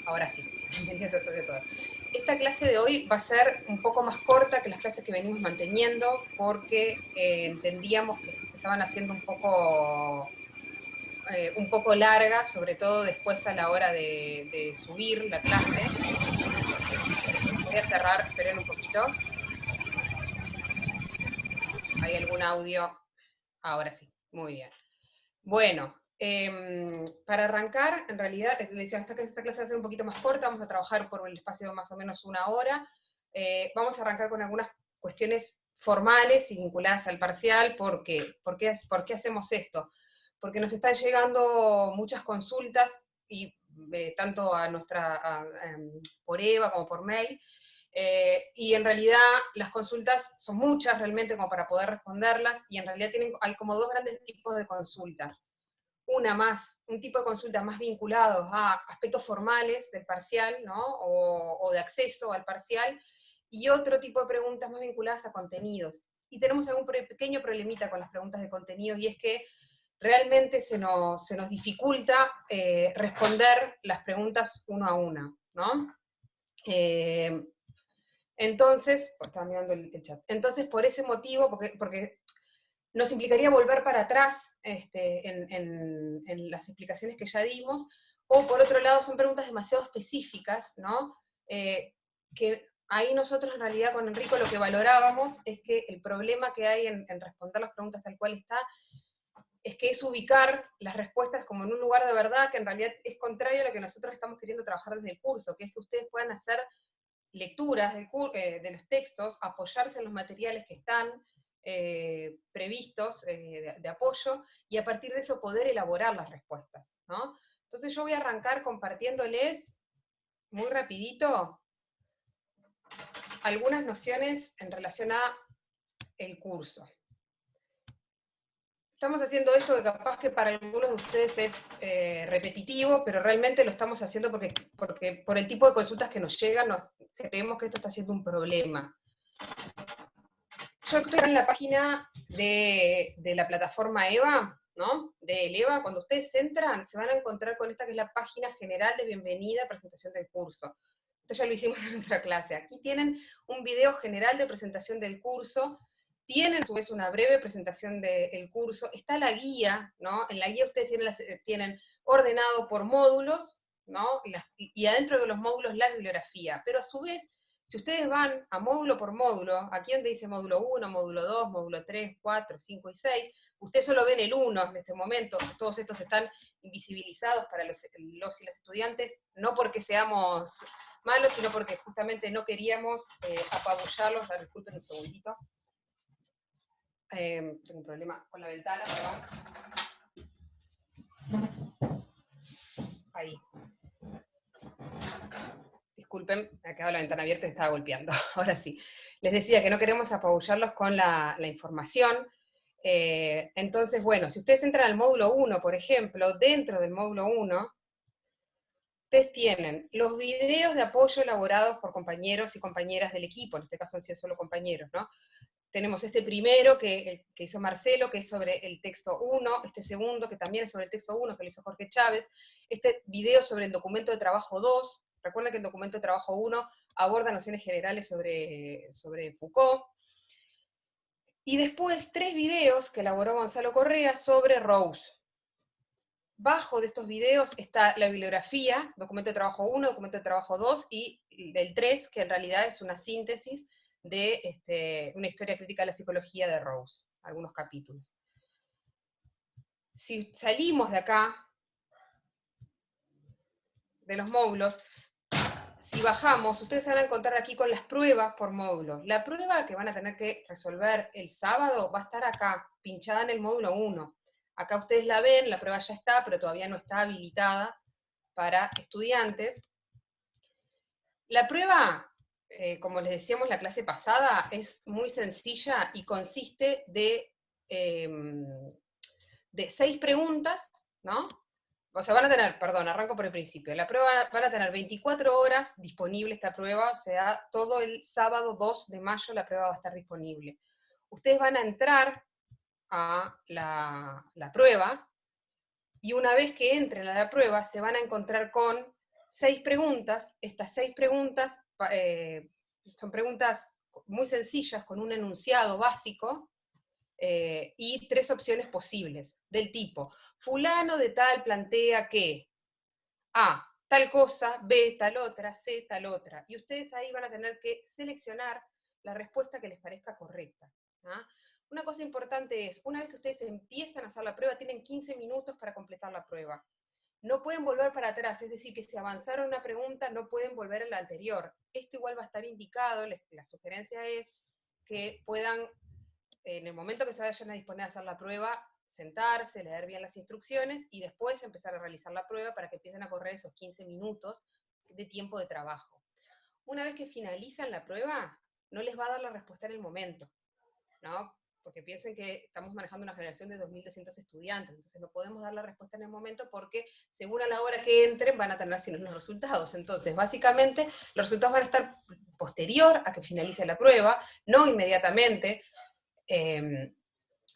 Ahora sí, bienvenidos a todos y a todas. Esta clase de hoy va a ser un poco más corta que las clases que venimos manteniendo porque entendíamos que se estaban haciendo un poco largas, sobre todo después a la hora de subir la clase. Voy a cerrar, esperen un poquito. ¿Hay algún audio? Ahora sí, muy bien. Bueno, para arrancar, en realidad, les decía, esta clase va a ser un poquito más corta, vamos a trabajar por el espacio de más o menos una hora. Vamos a arrancar con algunas cuestiones formales y vinculadas al parcial. ¿Por qué? ¿Por qué hacemos esto? Porque nos están llegando muchas consultas, y tanto por EVA como por mail, y en realidad las consultas son muchas realmente como para poder responderlas, y en realidad hay como dos grandes tipos de consultas. Un tipo de consulta más vinculados a aspectos formales del parcial, ¿no? O de acceso al parcial, y otro tipo de preguntas más vinculadas a contenidos. Y tenemos algún pequeño problemita con las preguntas de contenidos, y es que realmente se nos dificulta responder las preguntas uno a una, ¿no? Entonces, pues estaba mirando el chat. Entonces, por ese motivo, porque nos implicaría volver para atrás en las explicaciones que ya dimos, o por otro lado son preguntas demasiado específicas, ¿no? Que ahí nosotros en realidad con Enrico lo que valorábamos es que el problema que hay en responder las preguntas tal cual está, es que es ubicar las respuestas como en un lugar de verdad, que en realidad es contrario a lo que nosotros estamos queriendo trabajar desde el curso, que es que ustedes puedan hacer lecturas de los textos, apoyarse en los materiales que están previstos de apoyo, y a partir de eso poder elaborar las respuestas, ¿no? Entonces yo voy a arrancar compartiéndoles muy rapidito algunas nociones en relación a el curso. Estamos haciendo esto que capaz que para algunos de ustedes es repetitivo, pero realmente lo estamos haciendo porque por el tipo de consultas que nos llegan, creemos que esto está siendo un problema. Yo estoy en la página de la plataforma EVA, ¿no? Del EVA. Cuando ustedes entran, se van a encontrar con esta que es la página general de bienvenida, presentación del curso. Esto ya lo hicimos en nuestra clase. Aquí tienen un video general de presentación del curso, tienen a su vez una breve presentación del curso, está la guía, ¿no? En la guía ustedes tienen ordenado por módulos, ¿no? Y adentro de los módulos la bibliografía, pero a su vez, si ustedes van a módulo por módulo, aquí donde dice módulo 1, módulo 2, módulo 3, 4, 5 y 6, ustedes solo ven el 1 en este momento, todos estos están invisibilizados para los y las estudiantes, no porque seamos malos, sino porque justamente no queríamos apabullarlos. Disculpen un segundito. Tengo un problema con la ventana, perdón. Ahí. Disculpen, me ha quedado la ventana abierta y estaba golpeando. Ahora sí. Les decía que no queremos apabullarlos con la información. Entonces, bueno, si ustedes entran al módulo 1, por ejemplo, dentro del módulo 1, ustedes tienen los videos de apoyo elaborados por compañeros y compañeras del equipo, en este caso han sido solo compañeros, ¿no? Tenemos este primero que hizo Marcelo, que es sobre el texto 1, este segundo, que también es sobre el texto 1, que lo hizo Jorge Chávez, este video sobre el documento de trabajo 2, recuerden que el documento de trabajo 1 aborda nociones generales sobre Foucault, y después 3 videos que elaboró Gonzalo Correa sobre Rawls. Bajo de estos videos está la bibliografía, documento de trabajo 1, documento de trabajo 2, y del 3, que en realidad es una síntesis de una historia crítica de la psicología de Rawls, algunos capítulos. Si salimos de acá, de los módulos, si bajamos, ustedes se van a encontrar aquí con las pruebas por módulo. La prueba que van a tener que resolver el sábado va a estar acá, pinchada en el módulo 1. Acá ustedes la ven, la prueba ya está, pero todavía no está habilitada para estudiantes. La prueba, como les decíamos la clase pasada, es muy sencilla y consiste de 6 preguntas, ¿no? O sea, van a tener, perdón, arranco por el principio, la prueba van a tener 24 horas disponible esta prueba, o sea, todo el sábado 2 de mayo la prueba va a estar disponible. Ustedes van a entrar a la prueba, y una vez que entren a la prueba se van a encontrar con 6 preguntas. Estas 6 preguntas son preguntas muy sencillas, con un enunciado básico, y 3 opciones posibles, del tipo, fulano de tal plantea que A, tal cosa, B, tal otra, C, tal otra. Y ustedes ahí van a tener que seleccionar la respuesta que les parezca correcta. ¿Ah? Una cosa importante es, una vez que ustedes empiezan a hacer la prueba, tienen 15 minutos para completar la prueba. No pueden volver para atrás, es decir, que si avanzaron una pregunta, no pueden volver a la anterior. Esto igual va a estar indicado, la sugerencia es que puedan, en el momento que se vayan a disponer a hacer la prueba, sentarse, leer bien las instrucciones y después empezar a realizar la prueba para que empiecen a correr esos 15 minutos de tiempo de trabajo. Una vez que finalizan la prueba, no les va a dar la respuesta en el momento, ¿no? Porque piensen que estamos manejando una generación de 2.200 estudiantes, entonces no podemos dar la respuesta en el momento porque según a la hora que entren van a tener así los resultados. Entonces, básicamente, los resultados van a estar posterior a que finalice la prueba, no inmediatamente,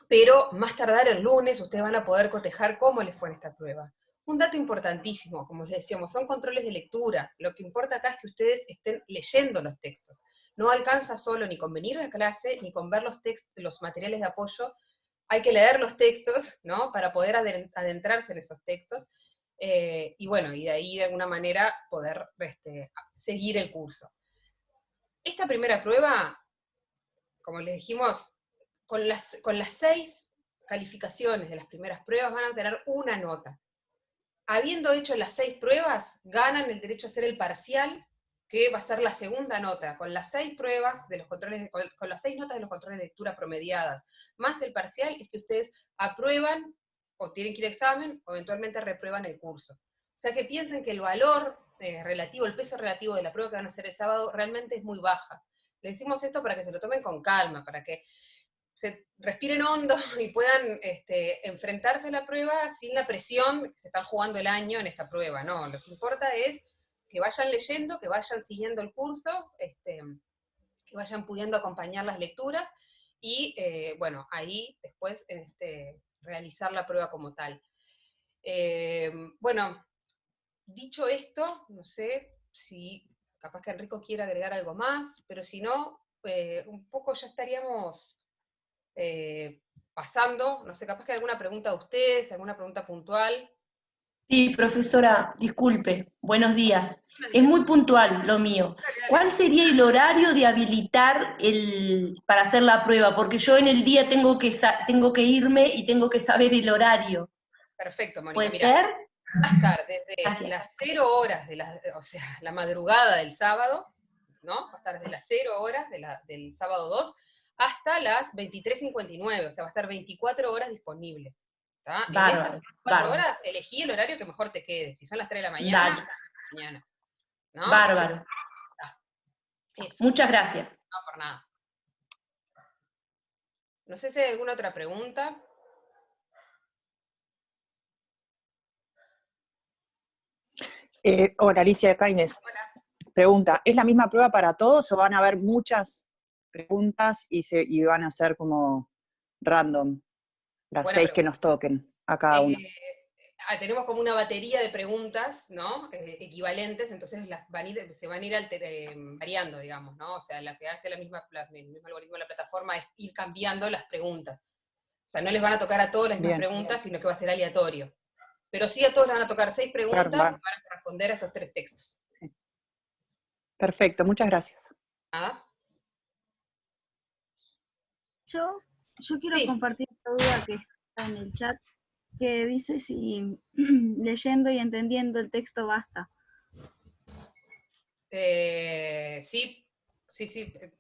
pero más tardar el lunes ustedes van a poder cotejar cómo les fue en esta prueba. Un dato importantísimo, como les decíamos, son controles de lectura. Lo que importa acá es que ustedes estén leyendo los textos. No alcanza solo ni con venir a clase, ni con ver los textos, los materiales de apoyo. Hay que leer los textos, ¿no? Para poder adentrarse en esos textos. Y bueno, y de ahí de alguna manera poder seguir el curso. Esta primera prueba, como les dijimos, con las 6 calificaciones de las primeras pruebas van a tener una nota. Habiendo hecho las 6 pruebas, ganan el derecho a hacer el parcial, que va a ser la segunda nota, con las 6 pruebas de los controles, con las 6 notas de los controles de lectura promediadas, más el parcial, es que ustedes aprueban, o tienen que ir a examen, o eventualmente reprueban el curso. O sea que piensen que el valor relativo, el peso relativo de la prueba que van a hacer el sábado, realmente es muy baja. Le decimos esto para que se lo tomen con calma, para que se respiren hondo y puedan enfrentarse a la prueba sin la presión que se están jugando el año en esta prueba, ¿no? Lo que importa es que vayan leyendo, que vayan siguiendo el curso, que vayan pudiendo acompañar las lecturas y, bueno, ahí después realizar la prueba como tal. Bueno, dicho esto, no sé si capaz que Enrico quiere agregar algo más, pero si no, un poco ya estaríamos pasando, no sé, capaz que alguna pregunta de ustedes, alguna pregunta puntual. Sí, profesora, disculpe, buenos días. Buenos Es días. muy puntual lo mío. Dale, dale. ¿Cuál sería el horario de habilitar para hacer la prueba? Porque yo en el día tengo que irme y tengo que saber el horario. Perfecto, Mónica. ¿Puede Mira, ser? va a estar desde Gracias. las 0 horas, o sea, la madrugada del sábado, ¿no? Va a estar desde las 0 horas del sábado 2 hasta las 23:59, o sea, va a estar 24 horas disponible. ¿Tá? En esas Bárbaro, 24 bárbaro. horas, elegí el horario que mejor te quede. Si son las 3 de la Dale, mañana, ¿no? bárbaro. Eso, Muchas gracias. no por nada. No sé si hay alguna otra pregunta. Hola, Alicia de Caines. Hola. Pregunta, ¿es la misma prueba para todos o van a haber muchas preguntas y van a ser como random, las Buena 6 que pregunta. nos toquen a cada uno? Tenemos como una batería de preguntas, ¿no? Equivalentes, entonces se van a ir variando, digamos, ¿no? O sea, la que hace el mismo algoritmo de la plataforma es ir cambiando las preguntas. O sea, no les van a tocar a todos las mismas Bien, preguntas, sino que va a ser aleatorio. Pero sí a todos les van a tocar 6 claro, preguntas y van a responder a esos 3 textos. sí. Perfecto, muchas gracias. ¿Ah? Yo quiero Sí. compartir esta duda que está en el chat, que dice si leyendo y entendiendo el texto basta. Sí,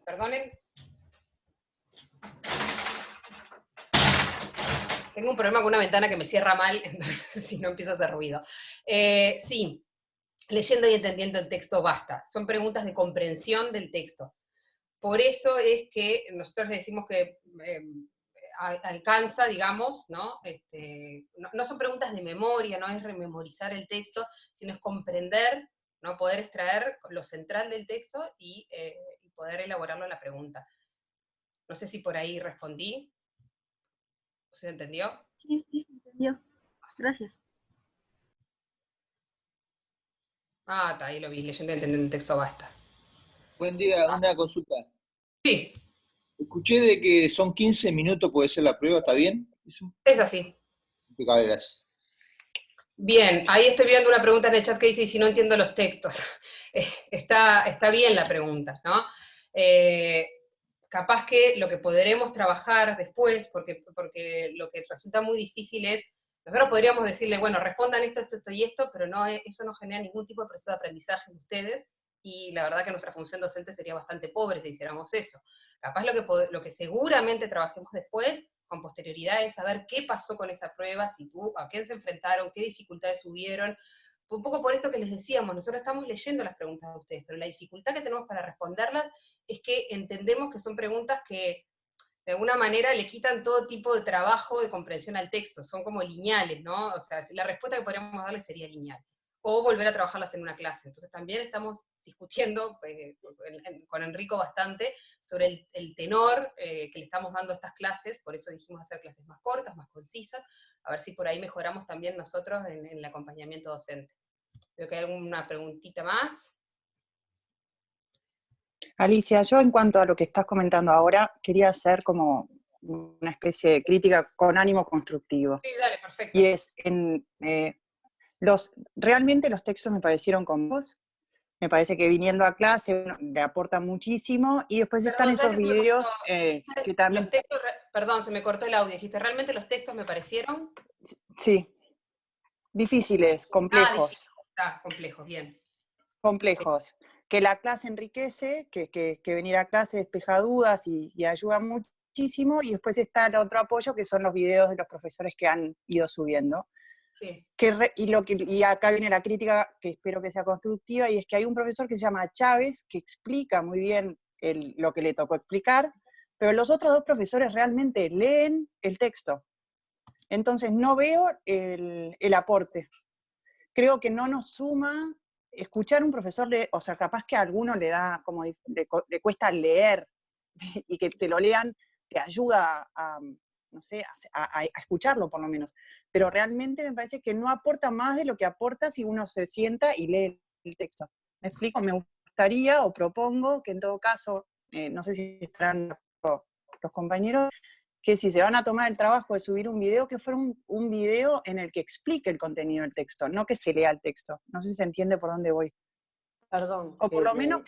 perdonen. Tengo un problema con una ventana que me cierra mal, entonces si no empieza a hacer ruido. Sí, leyendo y entendiendo el texto basta. Son preguntas de comprensión del texto. Por eso es que nosotros le decimos que alcanza, digamos, ¿no? No son preguntas de memoria, no es rememorizar el texto, sino es comprender, ¿no? Poder extraer lo central del texto y poder elaborarlo en la pregunta. No sé si por ahí respondí. ¿Se entendió? Sí, se entendió. Gracias. Ah, está, ahí lo vi, leyendo y entendiendo el texto basta. Buen día, una consulta. Sí, Escuché de que son 15 minutos, puede ser la prueba, ¿está bien? ¿Eso? es así. Impecable, gracias. Bien, ahí estoy viendo una pregunta en el chat que dice, ¿y si no entiendo los textos? Está bien la pregunta, ¿no? Eh, Capaz que lo que podremos trabajar después, porque lo que resulta muy difícil es, nosotros podríamos decirle, bueno, respondan esto, esto, esto y esto, pero no, eso no genera ningún tipo de proceso de aprendizaje en ustedes, y la verdad que nuestra función docente sería bastante pobre si hiciéramos eso. Capaz lo que seguramente trabajemos después, con posterioridad, es saber qué pasó con esa prueba, a qué se enfrentaron, qué dificultades hubieron. Un poco por esto que les decíamos, nosotros estamos leyendo las preguntas de ustedes, pero la dificultad que tenemos para responderlas es que entendemos que son preguntas que de alguna manera le quitan todo tipo de trabajo de comprensión al texto, son como lineales, ¿no? O sea, la respuesta que podríamos darle sería lineal. O volver a trabajarlas en una clase. Entonces también estamos discutiendo con Enrico bastante sobre el tenor que le estamos dando a estas clases, por eso dijimos hacer clases más cortas, más concisas, a ver si por ahí mejoramos también nosotros en el acompañamiento docente. Veo que hay alguna preguntita más. Alicia, yo en cuanto a lo que estás comentando ahora, quería hacer como una especie de crítica con ánimo constructivo. Sí, dale, perfecto. Y es, realmente los textos me parecieron cómodos, me parece que viniendo a clase uno le aporta muchísimo, y después están Perdón, ¿sabes esos qué se me cortó? videos que también, Los textos, perdón, se me cortó el audio. Dijiste, ¿realmente los textos me parecieron? sí, difíciles, Ah, difícil. complejos. Está complejo, bien. Sí, Complejos, que la clase enriquece, que venir a clase despeja dudas y ayuda muchísimo, y después está el otro apoyo, que son los videos de los profesores que han ido subiendo. sí, Y acá viene la crítica, que espero que sea constructiva, y es que hay un profesor que se llama Chávez, que explica muy bien lo que le tocó explicar, pero los otros dos profesores realmente leen el texto. Entonces no veo el aporte. Creo que no nos suma escuchar a un profesor, o sea, capaz que a alguno le da, como le cuesta leer, y que te lo lean te ayuda a no sé, a escucharlo por lo menos. Pero realmente me parece que no aporta más de lo que aporta si uno se sienta y lee el texto. ¿Me explico? Me gustaría, o propongo, que en todo caso, no sé si estarán los compañeros, que si se van a tomar el trabajo de subir un video, que fuera un video en el que explique el contenido del texto, no que se lea el texto. No sé si se entiende por dónde voy. Perdón. O por lo menos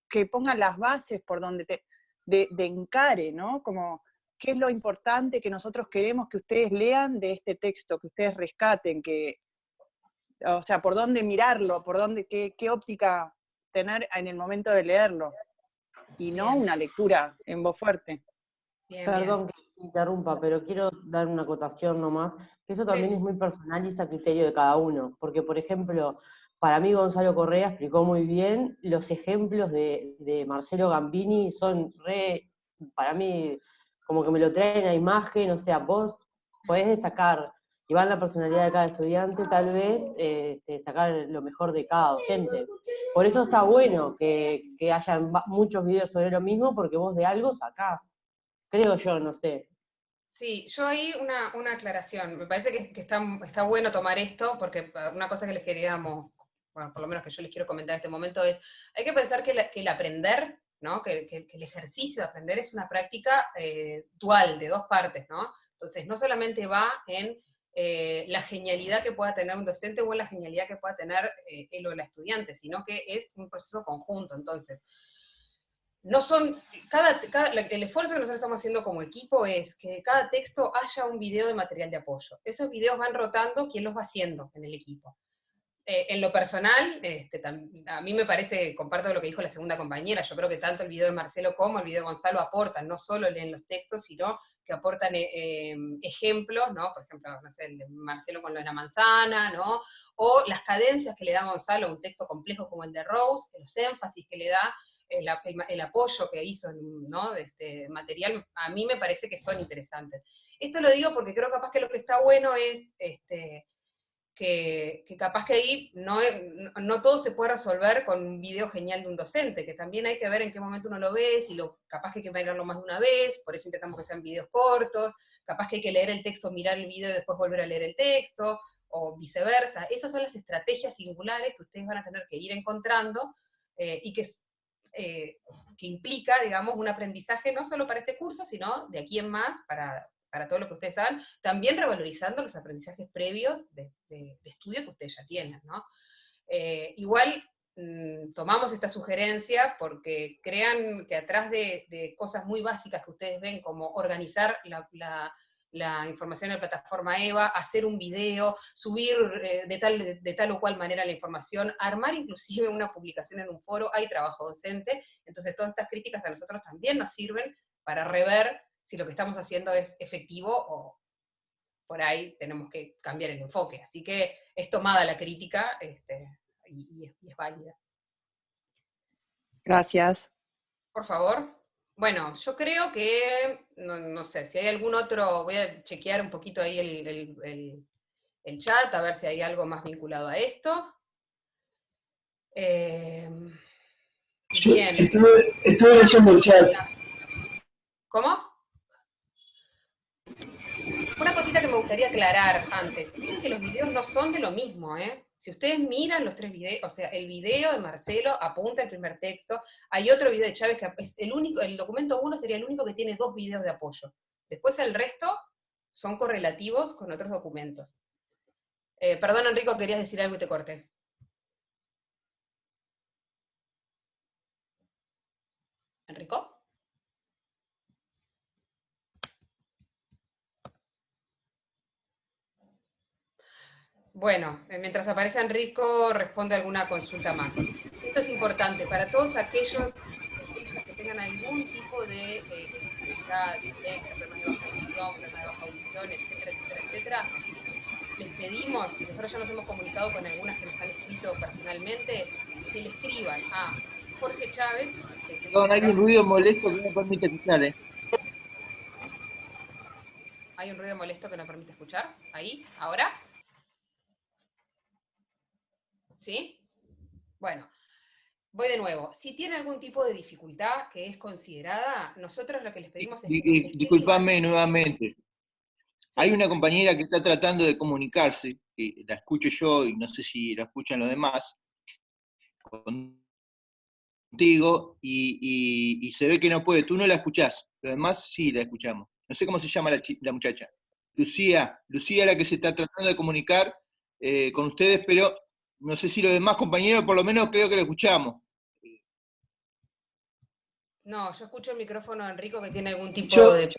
que pongan las bases por donde de encare, ¿no? Como qué es lo importante que nosotros queremos que ustedes lean de este texto, que ustedes rescaten, o sea, por dónde mirarlo, qué óptica tener en el momento de leerlo, y no bien, una lectura en voz fuerte. bien, Perdón bien. que interrumpa, pero quiero dar una acotación nomás, que eso también Sí, es muy personal y es a criterio de cada uno, porque por ejemplo, para mí Gonzalo Correa explicó muy bien, los ejemplos de Marcelo Gambini son para mí, como que me lo traen a imagen, o sea, vos podés destacar, y va en la personalidad de cada estudiante, tal vez sacar lo mejor de cada docente. Por eso está bueno que hayan muchos videos sobre lo mismo, porque vos de algo sacás. Creo yo, no sé. sí, yo ahí una aclaración. Me parece que está bueno tomar esto, porque una cosa que les queríamos, bueno, por lo menos que yo les quiero comentar en este momento es, hay que pensar que el aprender, ¿no? Que el ejercicio de aprender es una práctica dual, de dos partes, ¿no? Entonces, no solamente va en la genialidad que pueda tener un docente o en la genialidad que pueda tener él o la estudiante, sino que es un proceso conjunto. Entonces, no son, el esfuerzo que nosotros estamos haciendo como equipo es que de cada texto haya un video de material de apoyo. Esos videos van rotando, ¿quién los va haciendo en el equipo? En lo personal, a mí me parece, comparto lo que dijo la segunda compañera, yo creo que tanto el video de Marcelo como el video de Gonzalo aportan, no solo leen los textos, sino que aportan ejemplos, ¿no? Por ejemplo, no sé, el de Marcelo con lo de la manzana, ¿no? O las cadencias que le da Gonzalo a un texto complejo como el de Rose, los énfasis que le da, el apoyo que hizo, ¿no? De este material, a mí me parece que son interesantes. Esto lo digo porque creo capaz que lo que está bueno es que capaz que ahí no todo se puede resolver con un video genial de un docente, que también hay que ver en qué momento uno lo ve, si capaz que hay que mirarlo más de una vez, por eso intentamos que sean videos cortos, capaz que hay que leer el texto, mirar el video y después volver a leer el texto, o viceversa. Esas son las estrategias singulares que ustedes van a tener que ir encontrando y que implica, digamos, un aprendizaje no solo para este curso, sino de aquí en más para todo lo que ustedes hagan, también revalorizando los aprendizajes previos de estudio que ustedes ya tienen, ¿no? Igual tomamos esta sugerencia porque crean que atrás de cosas muy básicas que ustedes ven, como organizar la información en la plataforma EVA, hacer un video, subir de tal o cual manera la información, armar inclusive una publicación en un foro, hay trabajo docente, entonces todas estas críticas a nosotros también nos sirven para rever si lo que estamos haciendo es efectivo o por ahí tenemos que cambiar el enfoque. Así que es tomada la crítica y es válida. Gracias. Por favor. Bueno, yo creo que, no sé, si hay algún otro, voy a chequear un poquito ahí el chat, a ver si hay algo más vinculado a esto. Bien. Estuve leyendo el chat. ¿Cómo? Una cosita que me gustaría aclarar antes, es que los videos no son de lo mismo, ¿eh? Si ustedes miran los 3 videos, o sea, el video de Marcelo apunta el primer texto, hay otro video de Chávez que es el único, el documento 1 sería el único que tiene 2 videos de apoyo. Después el resto son correlativos con otros documentos. Perdón, Enrico, querías decir algo y te corté. ¿Enrico? Bueno, mientras aparece Enrico, responde alguna consulta más. Esto es importante para todos aquellos que tengan algún tipo de dificultad, dislexia, problemas de baja audición, etcétera, etcétera, etcétera. Les pedimos, nosotros ya nos hemos comunicado con algunas que nos han escrito personalmente, que le escriban a Jorge Chávez. Perdón, hay un ruido molesto que no me permite escuchar, ¿eh? Hay un ruido molesto que no permite escuchar. Ahí, ahora. ¿Sí? Bueno, voy de nuevo. Si tiene algún tipo de dificultad que es considerada, nosotros lo que les pedimos es que Disculpame nuevamente. Hay una compañera que está tratando de comunicarse, que la escucho yo y no sé si la escuchan los demás, contigo, y se ve que no puede. Tú no la escuchás, los demás sí la escuchamos. No sé cómo se llama la muchacha. Lucía la que se está tratando de comunicar con ustedes, pero no sé si los demás compañeros, por lo menos creo que la escuchamos. No, yo escucho el micrófono de Enrico que tiene algún tipo de...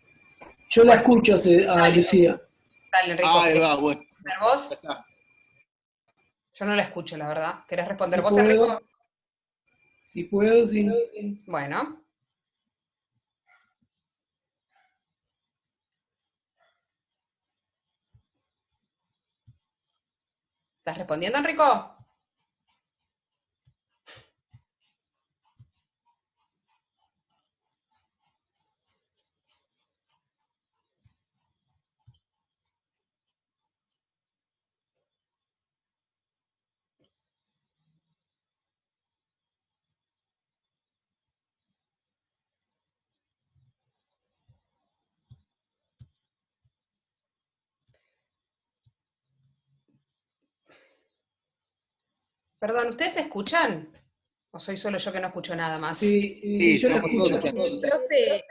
Yo la escucho a Lucía. Dale, Enrico. Ahí va, bueno. ¿Responder vos? Yo no la escucho, la verdad. ¿Querés responder Si vos, puedo. Enrico? Si puedo, sí. Bueno. ¿Estás respondiendo, Enrico? Perdón, ¿ustedes escuchan? ¿O soy solo yo que no escucho nada más? Sí, yo la escucho. Profe,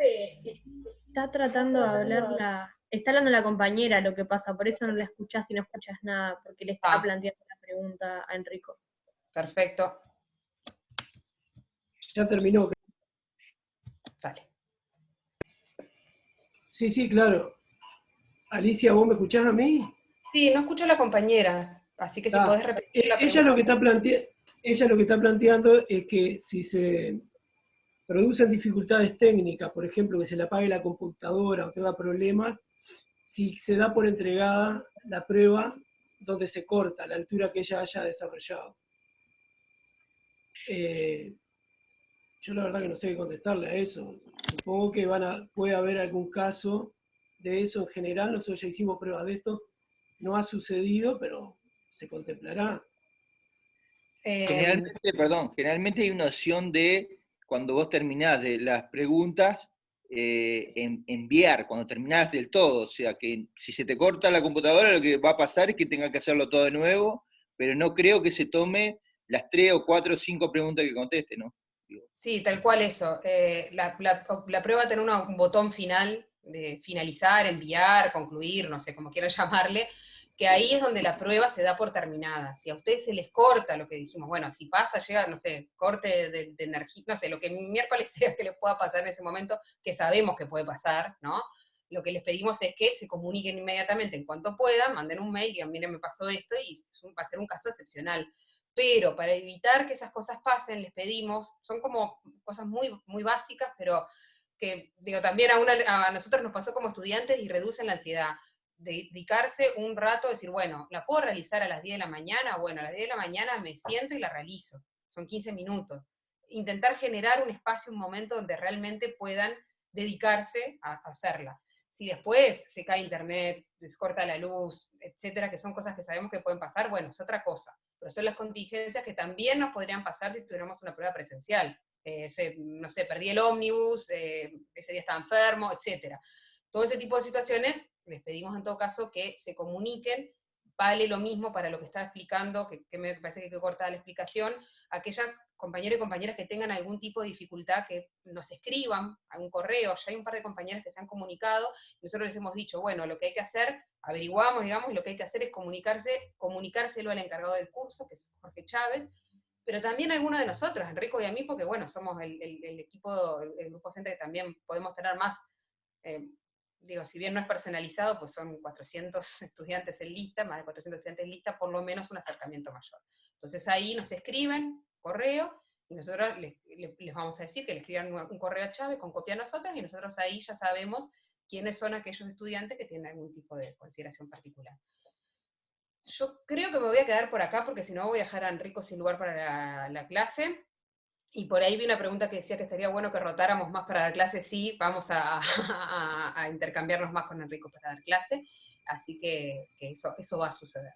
está tratando de hablar está hablando la compañera, lo que pasa, por eso no la escuchás y no escuchas nada, porque le está planteando la pregunta a Enrico. Perfecto. Ya terminó. Dale. Sí, claro. Alicia, ¿vos me escuchás a mí? Sí, no escucho a la compañera, así que si podés repetir la pregunta. Ella lo que está planteando es que si se producen dificultades técnicas, por ejemplo, que se le apague la computadora o tenga problemas, si se da por entregada la prueba donde se corta, a la altura que ella haya desarrollado. Yo la verdad que no sé qué contestarle a eso. Supongo que puede haber algún caso de eso en general. Nosotros ya hicimos pruebas de esto. No ha sucedido, pero se contemplará. Generalmente hay una opción de, cuando vos terminás de las preguntas, enviar cuando terminás del todo, o sea que si se te corta la computadora lo que va a pasar es que tengas que hacerlo todo de nuevo, pero no creo que se tome las 3 o 4 o 5 preguntas que conteste, ¿no? Sí, tal cual eso. La prueba va a tener un botón final de finalizar, enviar, concluir, no sé, como quieran llamarle, que ahí es donde la prueba se da por terminada. Si a ustedes se les corta lo que dijimos, bueno, si pasa, llega, no sé, corte de energía, no sé, lo que miércoles sea que les pueda pasar en ese momento, que sabemos que puede pasar, ¿no? Lo que les pedimos es que se comuniquen inmediatamente en cuanto puedan, manden un mail y digan, miren, me pasó esto, y va a ser un caso excepcional. Pero para evitar que esas cosas pasen, les pedimos, son como cosas muy, muy básicas, pero que, digo, también a nosotros nos pasó como estudiantes y reducen la ansiedad. Dedicarse un rato a decir, bueno, ¿la puedo realizar a las 10 de la mañana? Bueno, a las 10 de la mañana me siento y la realizo. Son 15 minutos. Intentar generar un espacio, un momento donde realmente puedan dedicarse a hacerla. Si después se cae internet, se corta la luz, etcétera, que son cosas que sabemos que pueden pasar, bueno, es otra cosa. Pero son las contingencias que también nos podrían pasar si tuviéramos una prueba presencial. No sé, perdí el ómnibus, ese día estaba enfermo, etcétera. Todo ese tipo de situaciones, les pedimos en todo caso que se comuniquen, vale lo mismo para lo que estaba explicando, que me parece que corta la explicación, aquellas compañeros y compañeras que tengan algún tipo de dificultad, que nos escriban a un correo. Ya hay un par de compañeras que se han comunicado, y nosotros les hemos dicho, bueno, lo que hay que hacer, averiguamos, digamos, y lo que hay que hacer es comunicárselo al encargado del curso, que es Jorge Chávez, pero también a alguno de nosotros, Enrico y a mí, porque bueno, somos el equipo, el grupo docente que también podemos tener más, digo, si bien no es personalizado, pues son 400 estudiantes en lista, más de 400 estudiantes en lista, por lo menos un acercamiento mayor. Entonces ahí nos escriben, correo, y nosotros les vamos a decir que le escriban un correo a Chávez con copia a nosotros, y nosotros ahí ya sabemos quiénes son aquellos estudiantes que tienen algún tipo de consideración particular. Yo creo que me voy a quedar por acá, porque si no voy a dejar a Enrico sin lugar para la clase. Y por ahí vi una pregunta que decía que estaría bueno que rotáramos más para dar clase. Sí, vamos a intercambiarnos más con Enrico para dar clase, así que eso va a suceder.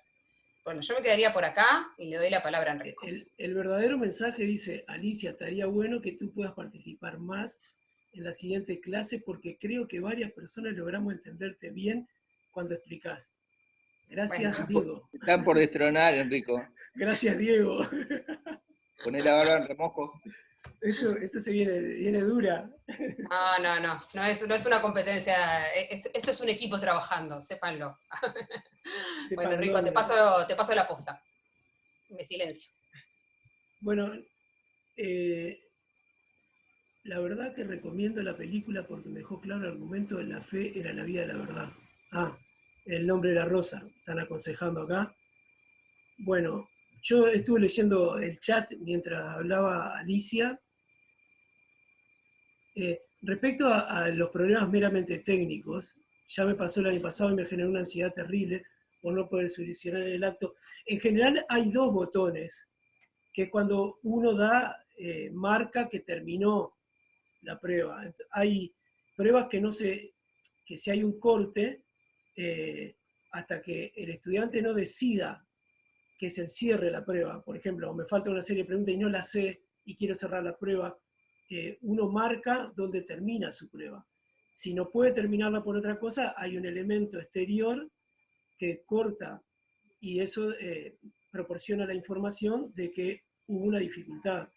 Bueno, yo me quedaría por acá y le doy la palabra a Enrico. El verdadero mensaje dice, Alicia, estaría bueno que tú puedas participar más en la siguiente clase porque creo que varias personas logramos entenderte bien cuando explicás. Gracias, Bueno, Diego. Están por destronar, Enrico. Gracias, Diego. Poné la barba en remojo. Esto se viene dura. No es una competencia, esto es un equipo trabajando, sépanlo. Bueno, Enrico, te paso la posta. Me silencio. Bueno, la verdad que recomiendo la película porque me dejó claro el argumento de la fe era la vida de la verdad. El nombre de la rosa, están aconsejando acá. Bueno, yo estuve leyendo el chat mientras hablaba Alicia. Respecto a los problemas meramente técnicos, ya me pasó el año pasado y me generó una ansiedad terrible por no poder solucionar el acto. En general hay dos botones, que es cuando uno marca que terminó la prueba. Hay pruebas que si hay un corte, hasta que el estudiante no decida que es el cierre de la prueba. Por ejemplo, me falta una serie de preguntas y no la sé y quiero cerrar la prueba, uno marca dónde termina su prueba. Si no puede terminarla por otra cosa, hay un elemento exterior que corta y eso proporciona la información de que hubo una dificultad.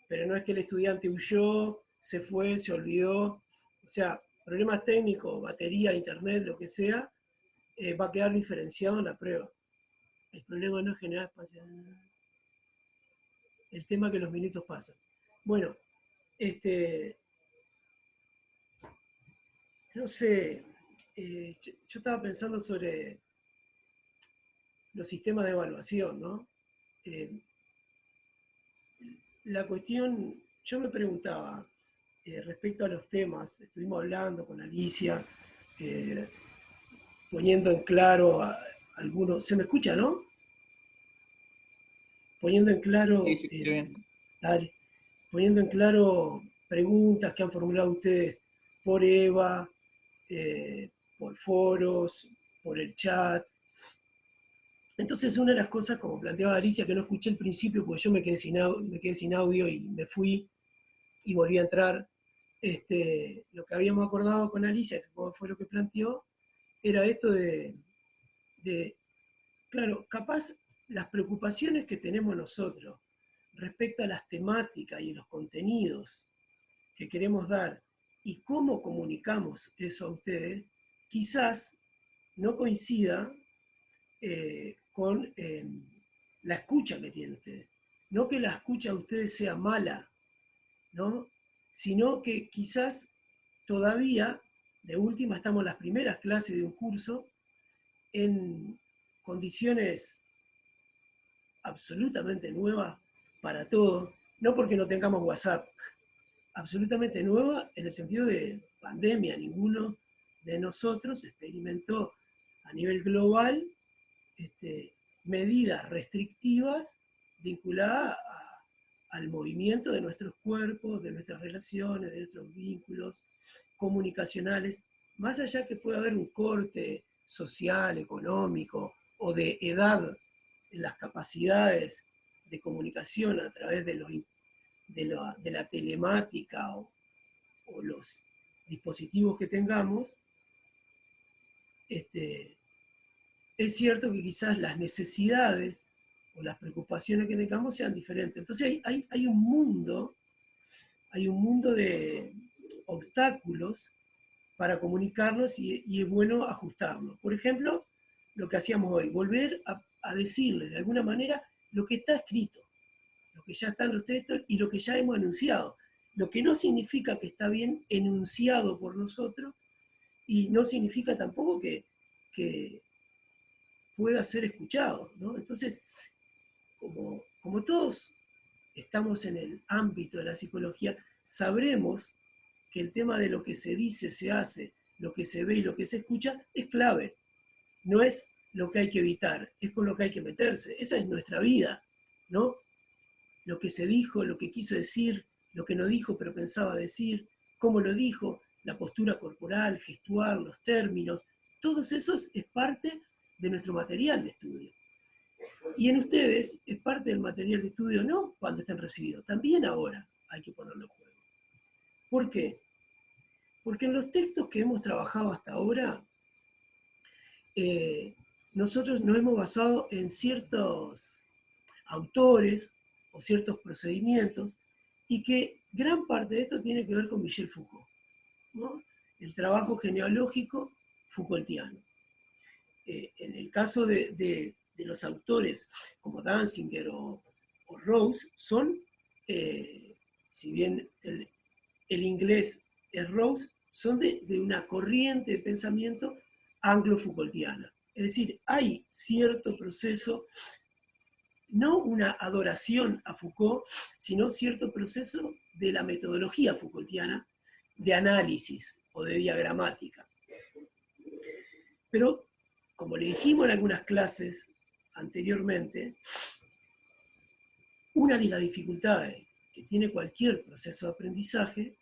Pero no es que el estudiante huyó, se fue, se olvidó. O sea, problemas técnicos, batería, internet, lo que sea, va a quedar diferenciado en la prueba. El problema no es generar espacio. El tema es que los minutos pasan. Bueno, no sé, yo estaba pensando sobre los sistemas de evaluación, ¿no? La cuestión, yo me preguntaba, respecto a los temas, estuvimos hablando con Alicia, poniendo en claro algunos, ¿se me escucha, no? Poniendo en claro, poniendo en claro preguntas que han formulado ustedes por EVA, por foros, por el chat. Entonces una de las cosas, como planteaba Alicia, que no escuché al principio porque yo me quedé sin audio y me fui y volví a entrar, lo que habíamos acordado con Alicia, que supongo fue lo que planteó, era esto de, claro, capaz las preocupaciones que tenemos nosotros respecto a las temáticas y los contenidos que queremos dar y cómo comunicamos eso a ustedes, quizás no coincida con la escucha que tienen ustedes. No que la escucha de ustedes sea mala, ¿no? Sino que quizás todavía, de última, estamos en las primeras clases de un curso en condiciones absolutamente nuevas para todos, no porque no tengamos WhatsApp, absolutamente nueva en el sentido de pandemia. Ninguno de nosotros experimentó a nivel global medidas restrictivas vinculadas al movimiento de nuestros cuerpos, de nuestras relaciones, de nuestros vínculos comunicacionales, más allá que pueda haber un corte social, económico o de edad en las capacidades de comunicación a través de, de la telemática o los dispositivos que tengamos, es cierto que quizás las necesidades o las preocupaciones que tengamos sean diferentes. Entonces hay un mundo de obstáculos para comunicarnos y es bueno ajustarnos. Por ejemplo, lo que hacíamos hoy, volver a decirles de alguna manera lo que está escrito, lo que ya está en los textos y lo que ya hemos enunciado. Lo que no significa que está bien enunciado por nosotros y no significa tampoco que pueda ser escuchado, ¿no? Entonces, como todos estamos en el ámbito de la psicología, sabremos que el tema de lo que se dice, se hace, lo que se ve y lo que se escucha es clave. No es lo que hay que evitar, es con lo que hay que meterse. Esa es nuestra vida, ¿no? Lo que se dijo, lo que quiso decir, lo que no dijo pero pensaba decir, cómo lo dijo, la postura corporal, gestual, los términos, todos esos es parte de nuestro material de estudio. Y en ustedes es parte del material de estudio, no cuando estén recibidos, también ahora hay que ponerlo en juego. ¿Por qué? Porque en los textos que hemos trabajado hasta ahora, nosotros nos hemos basado en ciertos autores o ciertos procedimientos y que gran parte de esto tiene que ver con Michel Foucault, ¿no? El trabajo genealógico Foucaultiano. En el caso de los autores como Danziger o Rose, son, si bien el inglés es Rose, son de una corriente de pensamiento anglo-Foucaultiana. Es decir, hay cierto proceso, no una adoración a Foucault, sino cierto proceso de la metodología Foucaultiana de análisis o de diagramática. Pero, como le dijimos en algunas clases anteriormente, una de las dificultades que tiene cualquier proceso de aprendizaje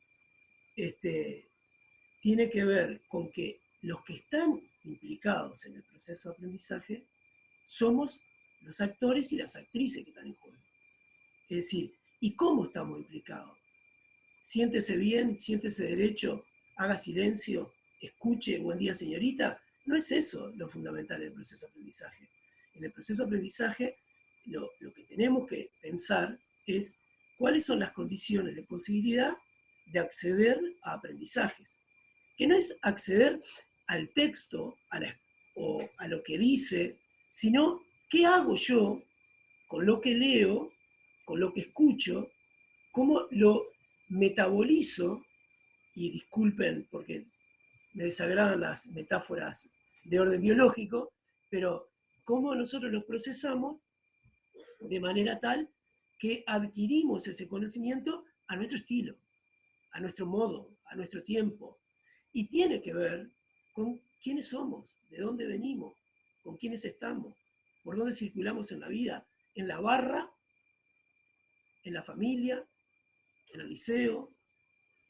tiene que ver con que los que están implicados en el proceso de aprendizaje somos los actores y las actrices que están en juego. Es decir, ¿y cómo estamos implicados? Siéntese bien, siéntese derecho, haga silencio, escuche, buen día señorita. No es eso lo fundamental del proceso de aprendizaje. En el proceso de aprendizaje lo que tenemos que pensar es cuáles son las condiciones de posibilidad de acceder a aprendizajes. Que no es acceder al texto o a lo que dice, sino qué hago yo con lo que leo, con lo que escucho, cómo lo metabolizo, y disculpen porque me desagradan las metáforas de orden biológico, pero cómo nosotros los procesamos de manera tal que adquirimos ese conocimiento a nuestro estilo, a nuestro modo, a nuestro tiempo. Y tiene que ver con quiénes somos, de dónde venimos, con quiénes estamos, por dónde circulamos en la vida, en la barra, en la familia, en el liceo,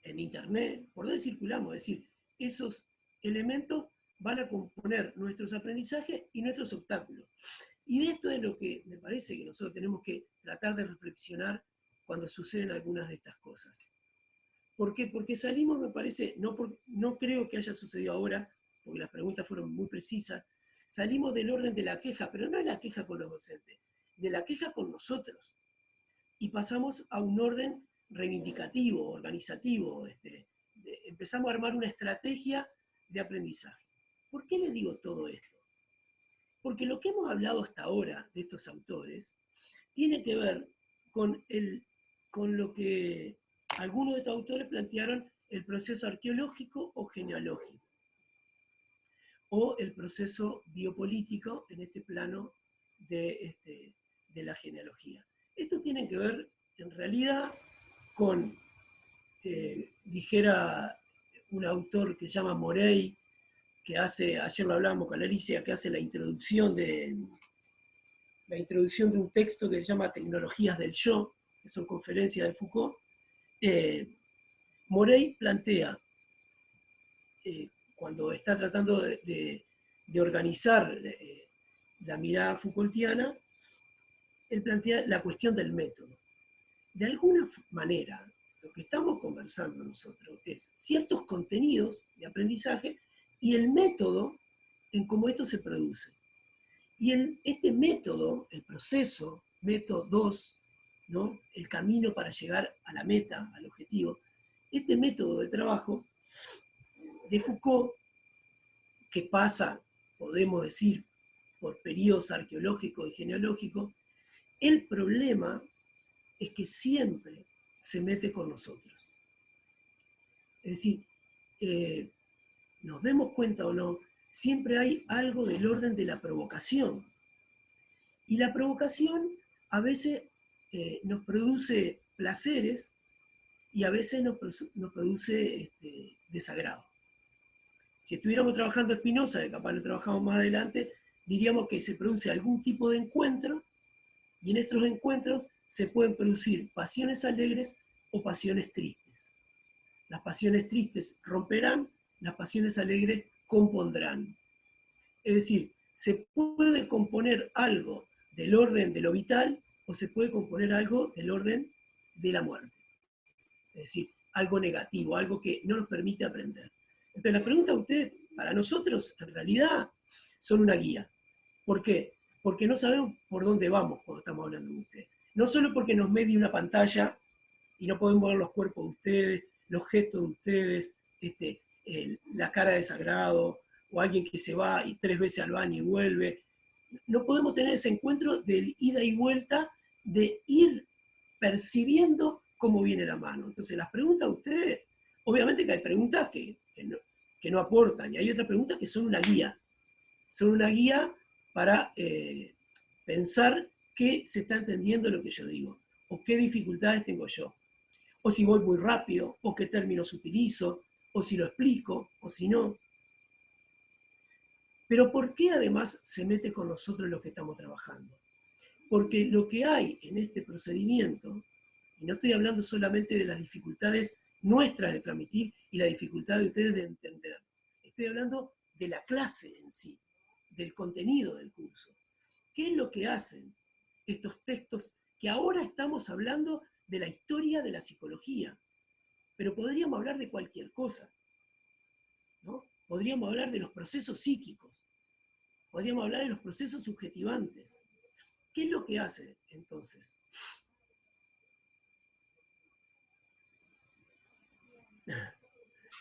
en internet, por dónde circulamos. Es decir, esos elementos van a componer nuestros aprendizajes y nuestros obstáculos. Y de esto es lo que me parece que nosotros tenemos que tratar de reflexionar cuando suceden algunas de estas cosas. ¿Por qué? Porque salimos, me parece, no creo que haya sucedido ahora, porque las preguntas fueron muy precisas, salimos del orden de la queja, pero no de la queja con los docentes, de la queja con nosotros. Y pasamos a un orden reivindicativo, organizativo, empezamos a armar una estrategia de aprendizaje. ¿Por qué les digo todo esto? Porque lo que hemos hablado hasta ahora de estos autores tiene que ver con lo que algunos de estos autores plantearon el proceso arqueológico o genealógico, o el proceso biopolítico en este plano de la genealogía. Esto tiene que ver, en realidad, con, dijera un autor que se llama Morey, que hace, ayer lo hablábamos con Alicia, que hace la introducción de un texto que se llama Tecnologías del Yo, que son conferencias de Foucault. Morey plantea, cuando está tratando de organizar la mirada Foucaultiana, él plantea la cuestión del método. De alguna manera, lo que estamos conversando nosotros es ciertos contenidos de aprendizaje y el método en cómo esto se produce. Y este método, el proceso, método 2, ¿no? El camino para llegar a la meta, al objetivo, este método de trabajo de Foucault, que pasa, podemos decir, por periodos arqueológicos y genealógicos, el problema es que siempre se mete con nosotros. Es decir, nos demos cuenta o no, siempre hay algo del orden de la provocación. Y la provocación a veces nos produce placeres y a veces nos produce desagrado. Si estuviéramos trabajando Spinoza, que capaz lo trabajamos más adelante, diríamos que se produce algún tipo de encuentro, y en estos encuentros se pueden producir pasiones alegres o pasiones tristes. Las pasiones tristes romperán, las pasiones alegres compondrán. Es decir, se puede componer algo del orden de lo vital o se puede componer algo del orden de la muerte. Es decir, algo negativo, algo que no nos permite aprender. Entonces la pregunta a ustedes, para nosotros, en realidad, son una guía. ¿Por qué? Porque no sabemos por dónde vamos cuando estamos hablando de ustedes. No solo porque nos media una pantalla y no podemos ver los cuerpos de ustedes, los gestos de ustedes, la cara de desagrado, o alguien que se va 3 veces al baño y vuelve. No podemos tener ese encuentro de ida y vuelta, de ir percibiendo cómo viene la mano. Entonces las preguntas a ustedes, obviamente que hay preguntas que no aportan, y hay otras preguntas que son una guía. Son una guía para pensar qué se está entendiendo lo que yo digo, o qué dificultades tengo yo, o si voy muy rápido, o qué términos utilizo, o si lo explico, o si no. Pero ¿por qué además se mete con nosotros lo que estamos trabajando? Porque lo que hay en este procedimiento, y no estoy hablando solamente de las dificultades nuestras de transmitir y la dificultad de ustedes de entender, estoy hablando de la clase en sí, del contenido del curso. ¿Qué es lo que hacen estos textos que ahora estamos hablando de la historia de la psicología? Pero podríamos hablar de cualquier cosa, ¿no? Podríamos hablar de los procesos psíquicos, podríamos hablar de los procesos subjetivantes. ¿Qué es lo que hace entonces?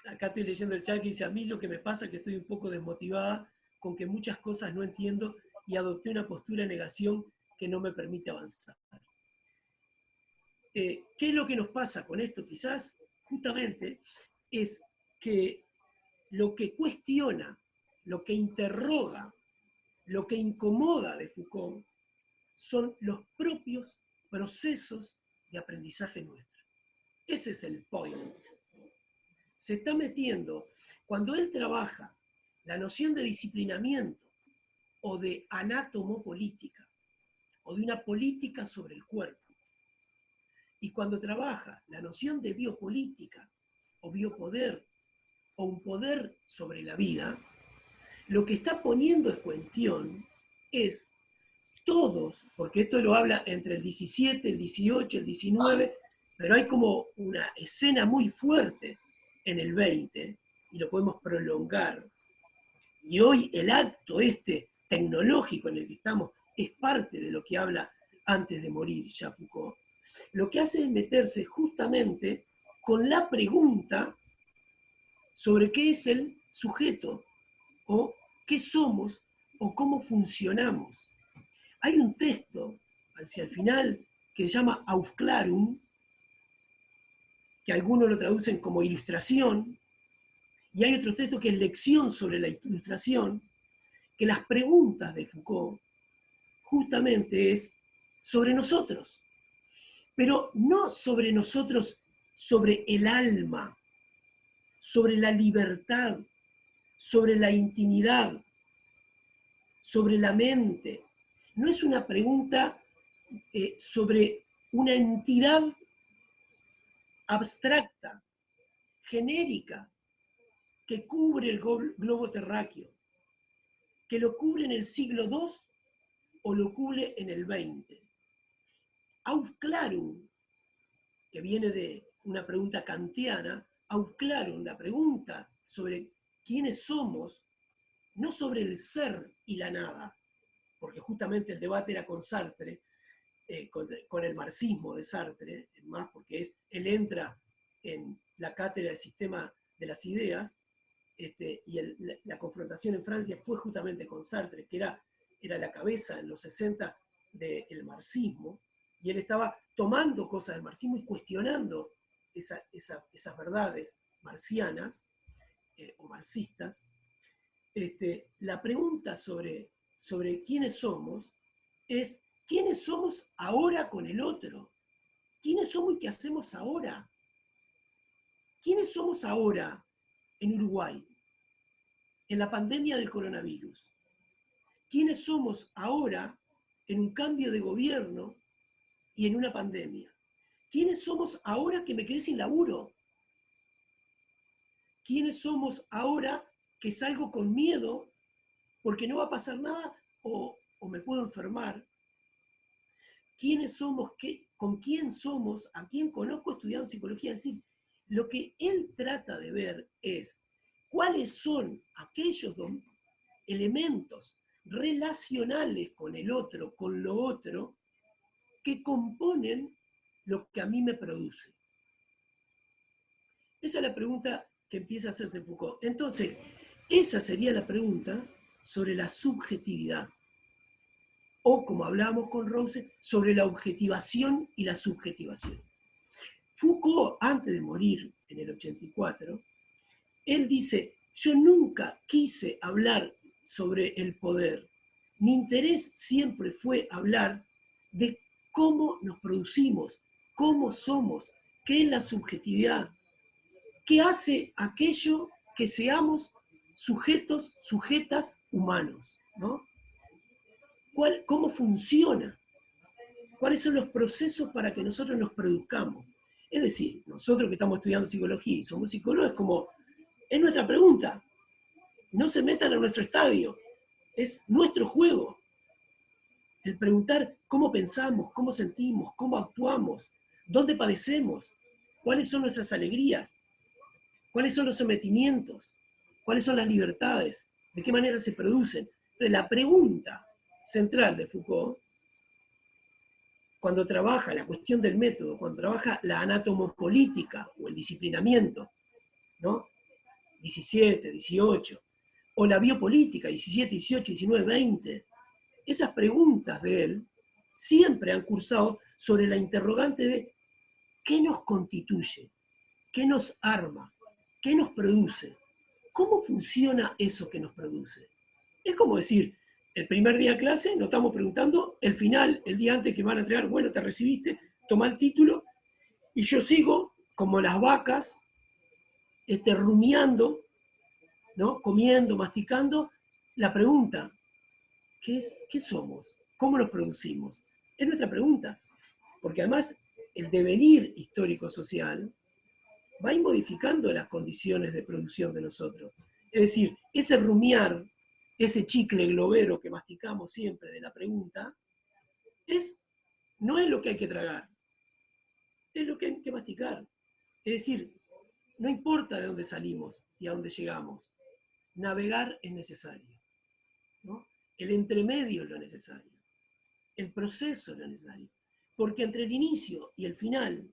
Acá estoy leyendo el chat que dice, a mí lo que me pasa es que estoy un poco desmotivada con que muchas cosas no entiendo y adopté una postura de negación que no me permite avanzar. ¿Qué es lo que nos pasa con esto? Quizás, justamente, es que lo que cuestiona, lo que interroga, lo que incomoda de Foucault son los propios procesos de aprendizaje nuestro. Ese es el point. Se está metiendo, cuando él trabaja la noción de disciplinamiento o de anátomo-política, o de una política sobre el cuerpo, y cuando trabaja la noción de biopolítica, o biopoder, o un poder sobre la vida, lo que está poniendo en cuestión es todos, porque esto lo habla entre el 17, el 18, el 19, pero hay como una escena muy fuerte en el 20, y lo podemos prolongar. Y hoy el acto tecnológico en el que estamos es parte de lo que habla antes de morir ya Foucault. Lo que hace es meterse justamente con la pregunta sobre qué es el sujeto, o qué somos, o cómo funcionamos. Hay un texto hacia el final que se llama Aufklärung, que algunos lo traducen como ilustración, y hay otro texto que es lección sobre la ilustración, que las preguntas de Foucault justamente es sobre nosotros, pero no sobre nosotros, sobre el alma, sobre la libertad, sobre la intimidad, sobre la mente. No es una pregunta sobre una entidad abstracta, genérica, que cubre el globo terráqueo, que lo cubre en el siglo II o lo cubre en el XX. Aufklärung, que viene de una pregunta kantiana, Aufklärung, la pregunta sobre quiénes somos, no sobre el ser y la nada, porque justamente el debate era con Sartre, con el marxismo de Sartre, más porque él entra en la cátedra del sistema de las ideas, y la confrontación en Francia fue justamente con Sartre, que era la cabeza en los 60 del marxismo, y él estaba tomando cosas del marxismo y cuestionando esas verdades marxianas o marxistas. La pregunta sobre quiénes somos es quiénes somos ahora con el otro, quiénes somos y qué hacemos ahora, quiénes somos ahora en Uruguay, en la pandemia del coronavirus, quiénes somos ahora en un cambio de gobierno y en una pandemia, quiénes somos ahora que me quedé sin laburo, quiénes somos ahora que salgo con miedo porque no va a pasar nada o me puedo enfermar, quiénes somos, con quién somos, a quién conozco estudiando psicología. Es decir, lo que él trata de ver es cuáles son aquellos elementos relacionales con el otro, con lo otro, que componen lo que a mí me produce. Esa es la pregunta que empieza a hacerse Foucault. Entonces, esa sería la pregunta sobre la subjetividad. O, como hablábamos con Rose, sobre la objetivación y la subjetivación. Foucault, antes de morir en el 84, él dice, yo nunca quise hablar sobre el poder. Mi interés siempre fue hablar de cómo nos producimos, cómo somos, qué es la subjetividad, qué hace aquello que seamos sujetos, sujetas humanos, ¿no? ¿Cómo funciona? ¿Cuáles son los procesos para que nosotros nos produzcamos? Es decir, nosotros que estamos estudiando psicología y somos psicólogos, es nuestra pregunta. No se metan a nuestro estadio. Es nuestro juego. El preguntar cómo pensamos, cómo sentimos, cómo actuamos, dónde padecemos, cuáles son nuestras alegrías, cuáles son los sometimientos, cuáles son las libertades, de qué manera se producen. Entonces, la pregunta central de Foucault, cuando trabaja la cuestión del método, cuando trabaja la anatomopolítica o el disciplinamiento, ¿no? 17, 18, o la biopolítica, 17, 18, 19, 20, esas preguntas de él siempre han cursado sobre la interrogante de ¿qué nos constituye? ¿Qué nos arma? ¿Qué nos produce? ¿Cómo funciona eso que nos produce? Es como decir, el primer día de clase nos estamos preguntando, el final, el día antes que van a entregar, bueno, te recibiste, toma el título, y yo sigo como las vacas, rumiando, ¿no? Comiendo, masticando, la pregunta, ¿qué somos? ¿Cómo nos producimos? Es nuestra pregunta, porque además el devenir histórico-social va a ir modificando las condiciones de producción de nosotros. Es decir, ese rumiar, ese chicle globero que masticamos siempre de la pregunta, no es lo que hay que tragar. es lo que hay que masticar. Es decir, no importa de dónde salimos y a dónde llegamos, navegar es necesario, ¿no? El entremedio es lo necesario, el proceso es lo necesario, porque entre el inicio y el final,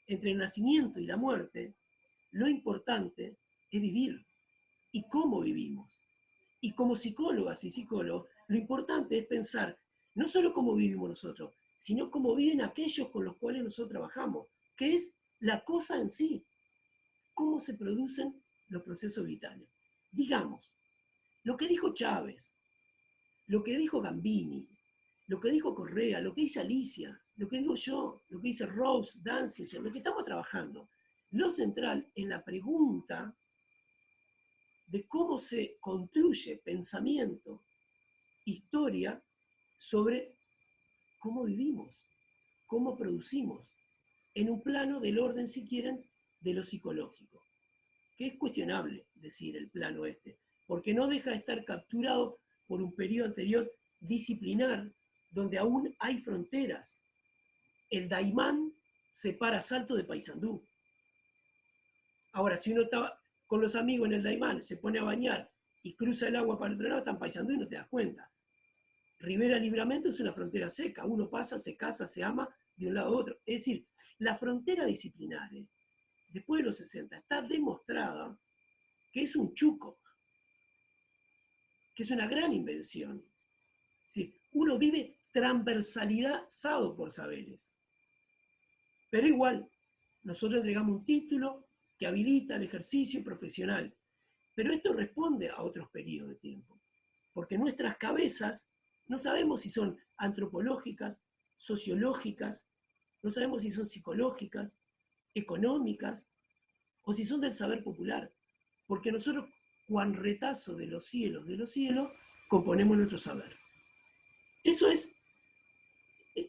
entre el nacimiento y la muerte, lo importante es vivir y cómo vivimos. Y como psicólogas y psicólogos, lo importante es pensar no solo cómo vivimos nosotros, sino cómo viven aquellos con los cuales nosotros trabajamos, que es la cosa en sí, cómo se producen los procesos vitales. Digamos, lo que dijo Chávez, lo que dijo Gambini, lo que dijo Correa, lo que dice Alicia, lo que digo yo, lo que dice Rose, Danziger, lo que estamos trabajando, lo central en la pregunta de cómo se construye pensamiento, historia, sobre cómo vivimos, cómo producimos, en un plano del orden, si quieren, de lo psicológico, que es cuestionable decir el plano este, porque no deja de estar capturado por un periodo anterior disciplinar, donde aún hay fronteras. El Daimán separa Salto de Paysandú. Ahora, si uno está con los amigos en el Daimán, se pone a bañar y cruza el agua para el otro lado, está en Paysandú y no te das cuenta. Rivera Libramento es una frontera seca, uno pasa, se casa, se ama de un lado a otro. Es decir, la frontera disciplinaria, después de los 60, está demostrada que es un chuco, que es una gran invención. Sí, uno vive transversalidad por saberes. Pero igual, nosotros entregamos un título que habilita el ejercicio profesional. Pero esto responde a otros periodos de tiempo. Porque nuestras cabezas no sabemos si son antropológicas, sociológicas, no sabemos si son psicológicas, económicas, o si son del saber popular. Porque nosotros, cuan retazo de los cielos, componemos nuestro saber. Eso es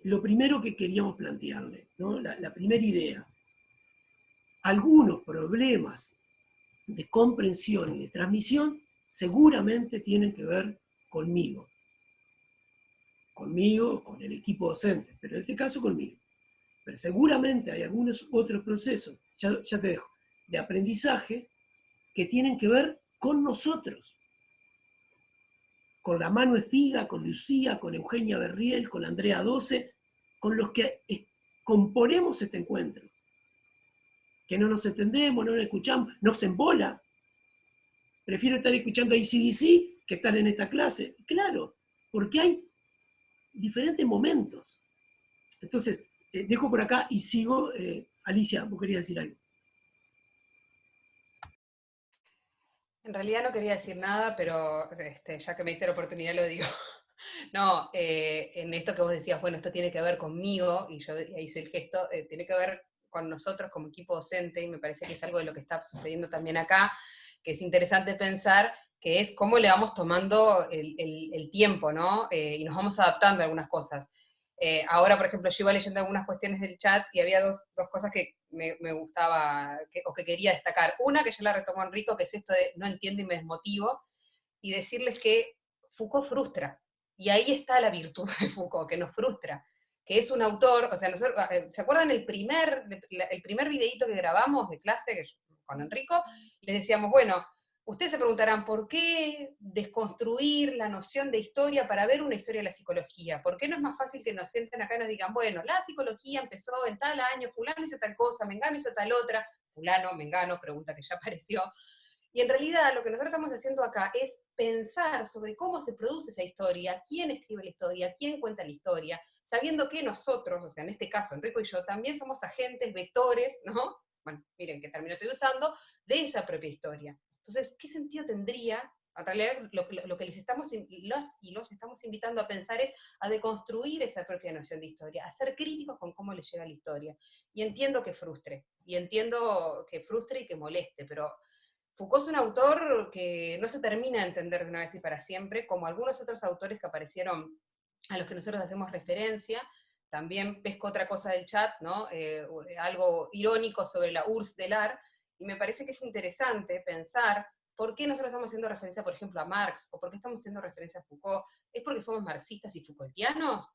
lo primero que queríamos plantearle, ¿no? La primera idea. Algunos problemas de comprensión y de transmisión seguramente tienen que ver conmigo, con el equipo docente, pero en este caso conmigo. Pero seguramente hay algunos otros procesos, ya te dejo, de aprendizaje que tienen que ver con nosotros. Con la Manu Espiga, con Lucía, con Eugenia Berriel, con Andrea Doce, con los que componemos este encuentro. Que no nos entendemos, no nos escuchamos, nos embola. Prefiero estar escuchando a AC/DC que estar en esta clase. Claro, porque hay diferentes momentos. Entonces, dejo por acá y sigo. Alicia, vos querías decir algo. En realidad no quería decir nada, pero ya que me diste la oportunidad lo digo. No, en esto que vos decías, bueno, esto tiene que ver conmigo, y yo hice el gesto, tiene que ver con nosotros como equipo docente, y me parece que es algo de lo que está sucediendo también acá, que es interesante pensar, que es cómo le vamos tomando el tiempo, ¿no? Y nos vamos adaptando a algunas cosas. Ahora, por ejemplo, yo iba leyendo algunas cuestiones del chat y había dos cosas que me gustaba, o que quería destacar. Una, que ya la retomó Enrico, que es esto de no entiendo y me desmotivo, y decirles que Foucault frustra. Y ahí está la virtud de Foucault, que nos frustra. Que es un autor, o sea, nosotros, ¿se acuerdan el primer videíto que grabamos de clase con Enrico? Les decíamos, bueno, ustedes se preguntarán, ¿por qué desconstruir la noción de historia para ver una historia de la psicología? ¿Por qué no es más fácil que nos sienten acá y nos digan, bueno, la psicología empezó en tal año, fulano hizo tal cosa, mengano hizo tal otra, fulano, mengano, pregunta que ya apareció. Y en realidad lo que nosotros estamos haciendo acá es pensar sobre cómo se produce esa historia, quién escribe la historia, quién cuenta la historia, sabiendo que nosotros, o sea, en este caso Enrico y yo, también somos agentes, vectores, ¿no? Bueno, miren qué término estoy usando, de esa propia historia. Entonces, ¿qué sentido tendría? En realidad, lo que los estamos invitando a pensar es a deconstruir esa propia noción de historia, a ser críticos con cómo les llega la historia. Y entiendo que frustre, y que moleste, pero Foucault es un autor que no se termina de entender de una vez y para siempre, como algunos otros autores que aparecieron, a los que nosotros hacemos referencia. También pesco otra cosa del chat, ¿no? Algo irónico sobre la URSS del AR, y me parece que es interesante pensar por qué nosotros estamos haciendo referencia, por ejemplo, a Marx, o por qué estamos haciendo referencia a Foucault. ¿Es porque somos marxistas y Foucaultianos?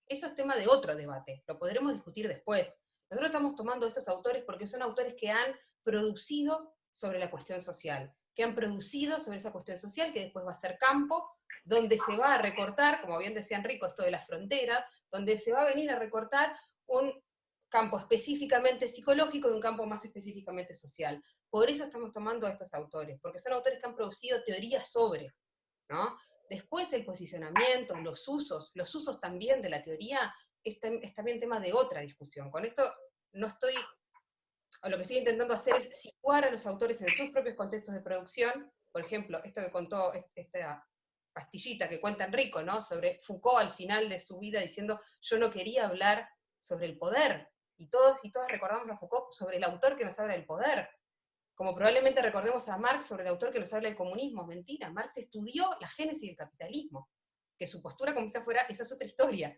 Eso es tema de otro debate, lo podremos discutir después, Nosotros estamos tomando estos autores porque son autores que han producido sobre la cuestión social, que han producido sobre esa cuestión social, que después va a ser campo, donde se va a recortar, como bien decía Enrico, esto de las fronteras, donde se va a venir a recortar un campo específicamente psicológico y un campo más específicamente social. Por eso estamos tomando a estos autores, porque son autores que han producido teorías sobre, ¿no? Después el posicionamiento, los usos también de la teoría, es también tema de otra discusión. Con esto no estoy, o lo que estoy intentando hacer es situar a los autores en sus propios contextos de producción. Por ejemplo, esto que contó, esta pastillita que cuenta Enrico, ¿no? Sobre Foucault al final de su vida diciendo, yo no quería hablar sobre el poder, y todos y todas recordamos a Foucault sobre el autor que nos habla del poder, como probablemente recordemos a Marx sobre el autor que nos habla del comunismo. Mentira, Marx estudió la génesis del capitalismo, que su postura comunista fuera, eso es otra historia,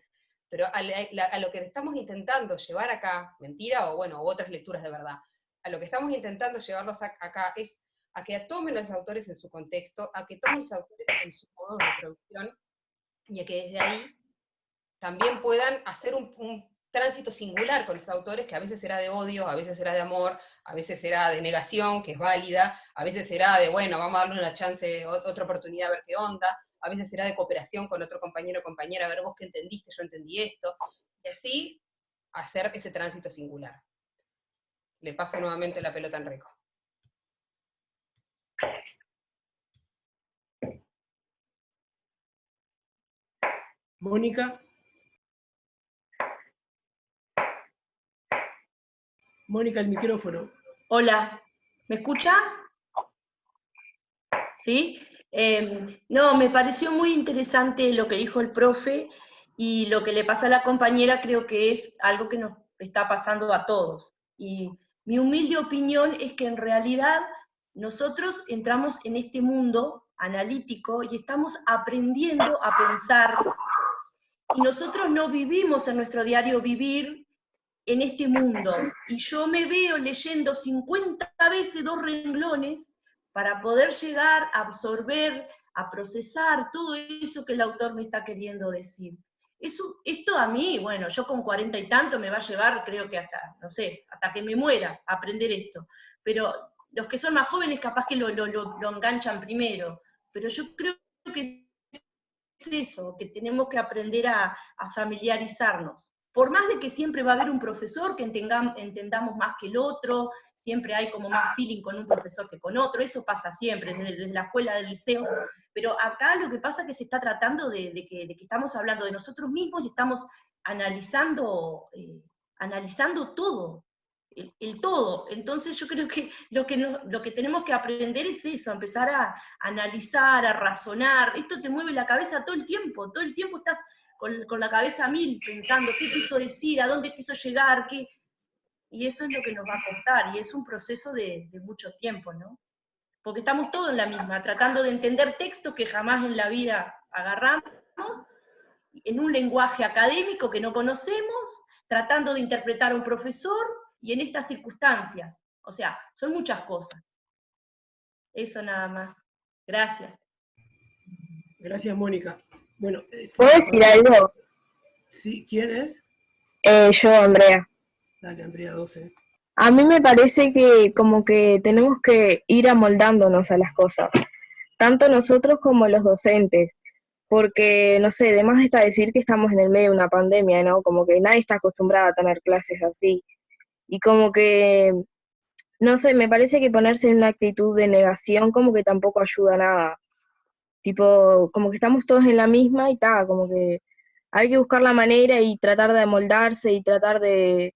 pero a lo que estamos intentando llevar acá, mentira o bueno, otras lecturas de verdad, a lo que estamos intentando llevarlos acá es a que tomen los autores en su contexto, a que tomen los autores en su modo de producción, y a que desde ahí también puedan hacer un tránsito singular con los autores, que a veces será de odio, a veces será de amor, a veces será de negación, que es válida, a veces será de, bueno, vamos a darle una chance, otra oportunidad a ver qué onda, a veces será de cooperación con otro compañero o compañera, a ver vos qué entendiste, yo entendí esto, y así hacer ese tránsito singular. Le paso nuevamente la pelota a Enrico. Mónica. Mónica, el micrófono. Hola, ¿me escucha? ¿Sí? No, me pareció muy interesante lo que dijo el profe, y lo que le pasa a la compañera creo que es algo que nos está pasando a todos. Y mi humilde opinión es que en realidad nosotros entramos en este mundo analítico y estamos aprendiendo a pensar, y nosotros no vivimos en nuestro diario vivir en este mundo, y yo me veo leyendo 50 veces 2 renglones para poder llegar a absorber, a procesar todo eso que el autor me está queriendo decir. Esto a mí, bueno, yo con 40 y tanto me va a llevar, creo que hasta, no sé, hasta que me muera, a aprender esto, pero los que son más jóvenes capaz que lo enganchan primero, pero yo creo que es eso, que tenemos que aprender a familiarizarnos. Por más de que siempre va a haber un profesor que entendamos más que el otro, siempre hay como más feeling con un profesor que con otro, eso pasa siempre, desde la escuela, del liceo, pero acá lo que pasa es que se está tratando de que estamos hablando de nosotros mismos y estamos analizando todo, el todo. Entonces yo creo que lo que tenemos que aprender es eso, empezar a analizar, a razonar. Esto te mueve la cabeza todo el tiempo estás con la cabeza a mil, pensando qué quiso decir, a dónde quiso llegar, y eso es lo que nos va a costar, y es un proceso de mucho tiempo, ¿no? Porque estamos todos en la misma, tratando de entender textos que jamás en la vida agarramos, en un lenguaje académico que no conocemos, tratando de interpretar a un profesor, y en estas circunstancias. O sea, son muchas cosas. Eso nada más. Gracias. Gracias, Mónica. Bueno, ¿Puedo decir algo? Sí, ¿quién es? Yo, Andrea. Dale, Andrea, 12. A mí me parece que como que tenemos que ir amoldándonos a las cosas, tanto nosotros como los docentes, porque, no sé, además está decir que estamos en el medio de una pandemia, ¿no? Como que nadie está acostumbrado a tener clases así, y como que, no sé, me parece que ponerse en una actitud de negación como que tampoco ayuda a nada, tipo, como que estamos todos en la misma y tal, como que hay que buscar la manera y tratar de amoldarse y tratar de,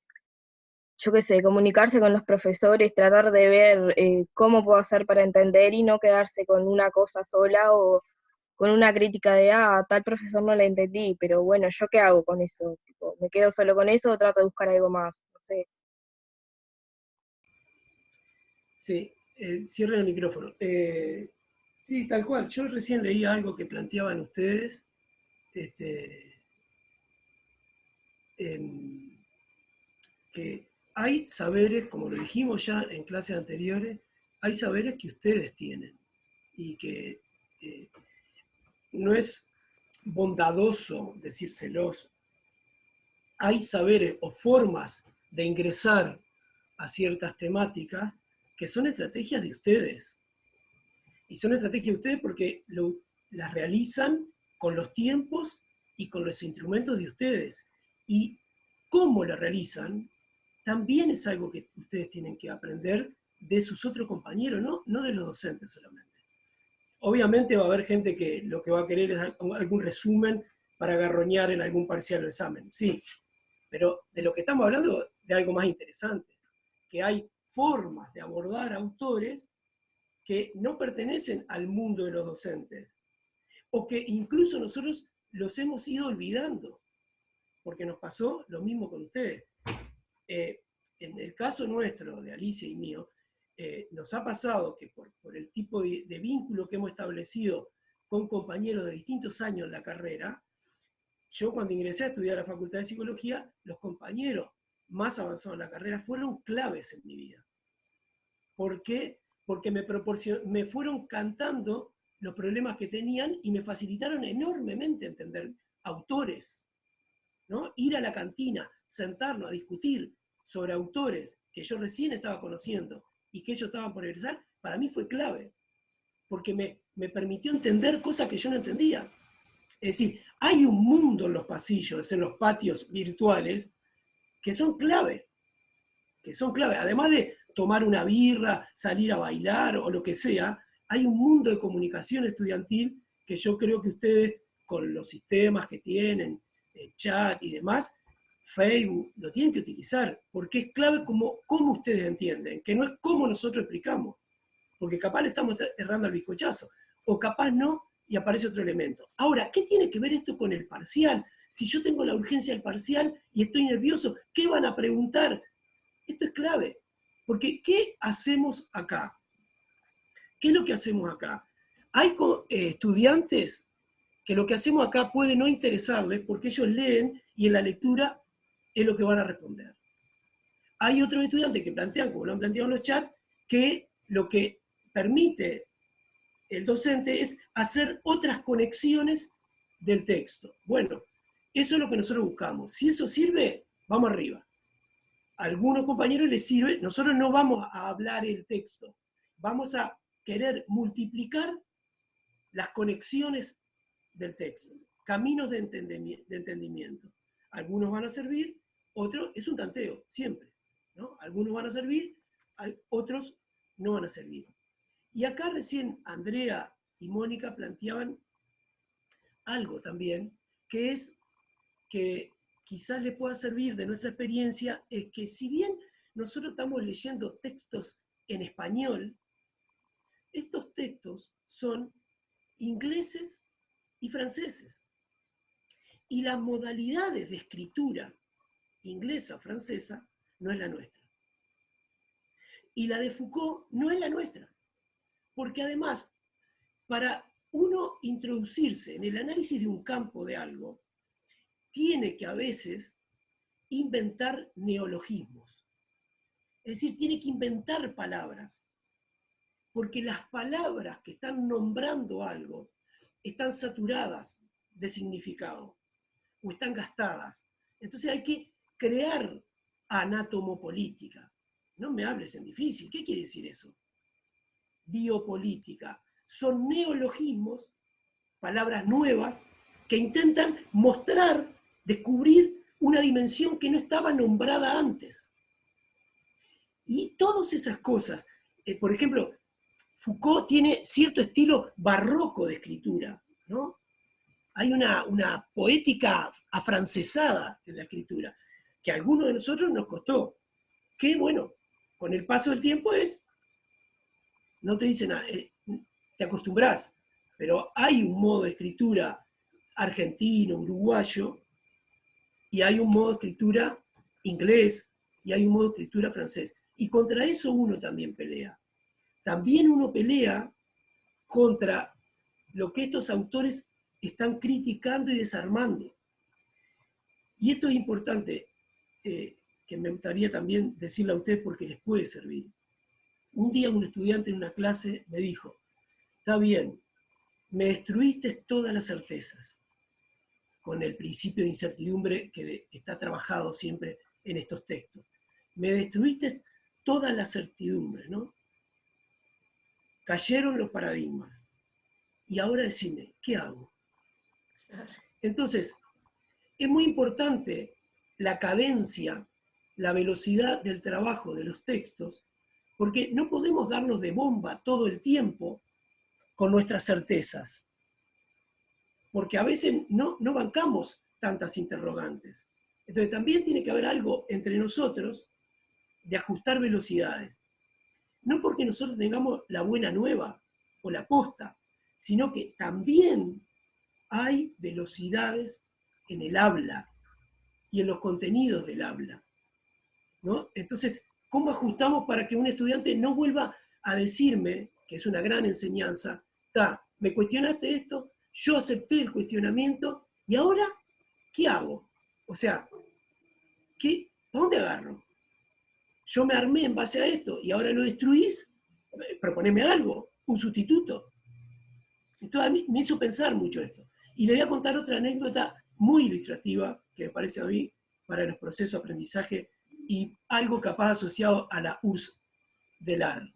yo qué sé, comunicarse con los profesores, tratar de ver cómo puedo hacer para entender y no quedarse con una cosa sola o con una crítica de, tal profesor no la entendí, pero bueno, ¿yo qué hago con eso? Tipo, ¿me quedo solo con eso o trato de buscar algo más? No sé. Sí, cierren el micrófono. Sí, tal cual. Yo recién leí algo que planteaban ustedes, que hay saberes, como lo dijimos ya en clases anteriores, hay saberes que ustedes tienen y que no es bondadoso decírselos. Hay saberes o formas de ingresar a ciertas temáticas que son estrategias de ustedes. Y son estrategias de ustedes porque las realizan con los tiempos y con los instrumentos de ustedes. Y cómo las realizan también es algo que ustedes tienen que aprender de sus otros compañeros, no de los docentes solamente. Obviamente va a haber gente que lo que va a querer es algún resumen para agarroñar en algún parcial o examen, sí, pero de lo que estamos hablando de algo más interesante, que hay formas de abordar autores que no pertenecen al mundo de los docentes, o que incluso nosotros los hemos ido olvidando, porque nos pasó lo mismo con ustedes. En el caso nuestro, de Alicia y mío, nos ha pasado que por el tipo de vínculo que hemos establecido con compañeros de distintos años en la carrera, yo cuando ingresé a estudiar a la Facultad de Psicología, los compañeros más avanzados en la carrera fueron claves en mi vida. ¿Por qué? Porque me fueron cantando los problemas que tenían y me facilitaron enormemente entender autores, ¿no? Ir a la cantina, sentarnos a discutir sobre autores que yo recién estaba conociendo y que ellos estaban por egresar, para mí fue clave, porque me permitió entender cosas que yo no entendía. Es decir, hay un mundo en los pasillos, en los patios virtuales, que son clave, además de tomar una birra, salir a bailar o lo que sea, hay un mundo de comunicación estudiantil que yo creo que ustedes, con los sistemas que tienen, chat y demás, Facebook, lo tienen que utilizar, porque es clave cómo ustedes entienden, que no es como nosotros explicamos, porque capaz le estamos errando al bizcochazo, o capaz no, y aparece otro elemento. Ahora, ¿qué tiene que ver esto con el parcial? Si yo tengo la urgencia del parcial y estoy nervioso, ¿qué van a preguntar? Esto es clave, porque ¿qué hacemos acá? ¿Qué es lo que hacemos acá? Hay estudiantes que lo que hacemos acá puede no interesarles porque ellos leen y en la lectura es lo que van a responder. Hay otros estudiantes que plantean, como lo han planteado en los chats, que lo que permite el docente es hacer otras conexiones del texto. Bueno, eso es lo que nosotros buscamos. Si eso sirve, vamos arriba. A algunos compañeros les sirve, nosotros no vamos a hablar el texto, vamos a querer multiplicar las conexiones del texto, caminos de entendimiento. Algunos van a servir, otros es un tanteo, siempre, ¿no? Algunos van a servir, otros no van a servir. Y acá recién Andrea y Mónica planteaban algo también, que es que quizás le pueda servir de nuestra experiencia, es que si bien nosotros estamos leyendo textos en español, estos textos son ingleses y franceses. Y las modalidades de escritura inglesa o francesa no es la nuestra. Y la de Foucault no es la nuestra. Porque además, para uno introducirse en el análisis de un campo de algo, tiene que a veces inventar neologismos. Es decir, tiene que inventar palabras. Porque las palabras que están nombrando algo están saturadas de significado o están gastadas. Entonces hay que crear anatomopolítica. No me hables en difícil. ¿Qué quiere decir eso? Biopolítica. Son neologismos, palabras nuevas, que intentan mostrar, descubrir una dimensión que no estaba nombrada antes. Y todas esas cosas, por ejemplo, Foucault tiene cierto estilo barroco de escritura, ¿no? Hay una poética afrancesada en la escritura, que a algunos de nosotros nos costó, que bueno, con el paso del tiempo no te dicen nada, te acostumbrás, pero hay un modo de escritura argentino, uruguayo, y hay un modo de escritura inglés, y hay un modo de escritura francés. Y contra eso uno también pelea. También uno pelea contra lo que estos autores están criticando y desarmando. Y esto es importante, que me gustaría también decirle a ustedes porque les puede servir. Un día un estudiante en una clase me dijo, está bien, me destruiste todas las certezas, con el principio de incertidumbre que está trabajado siempre en estos textos. me destruiste todas las certidumbres, ¿no? Cayeron los paradigmas. Y ahora decime, ¿qué hago? Entonces, es muy importante la cadencia, la velocidad del trabajo de los textos, porque no podemos darnos de bomba todo el tiempo con nuestras certezas, porque a veces no bancamos tantas interrogantes. Entonces también tiene que haber algo entre nosotros de ajustar velocidades. No porque nosotros tengamos la buena nueva o la posta, sino que también hay velocidades en el habla y en los contenidos del habla, ¿no? Entonces, ¿cómo ajustamos para que un estudiante no vuelva a decirme, que es una gran enseñanza, me cuestionaste esto, yo acepté el cuestionamiento, y ahora, ¿qué hago? O sea, ¿a dónde agarro? Yo me armé en base a esto, y ahora lo destruís, proponeme algo, un sustituto. Entonces a mí me hizo pensar mucho esto. Y le voy a contar otra anécdota muy ilustrativa, que me parece a mí, para los procesos de aprendizaje, y algo capaz asociado a la URSS del AR.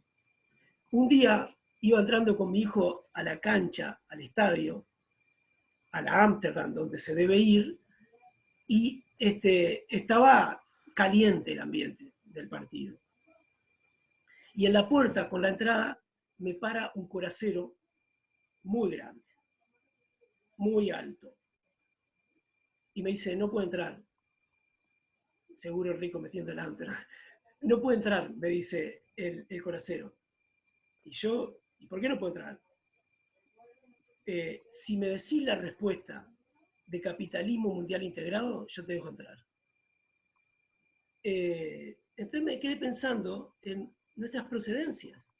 Un día iba entrando con mi hijo a la cancha, al estadio, a la Amsterdam, donde se debe ir, y estaba caliente el ambiente del partido. Y en la puerta, con la entrada, me para un coracero muy grande, muy alto. Y me dice, no puede entrar. Seguro el rico metiendo el Amsterdam. No puede entrar, me dice el coracero. Y yo, ¿y por qué no puedo entrar? Si me decís la respuesta de capitalismo mundial integrado, yo te dejo entrar. Entonces me quedé pensando en nuestras procedencias,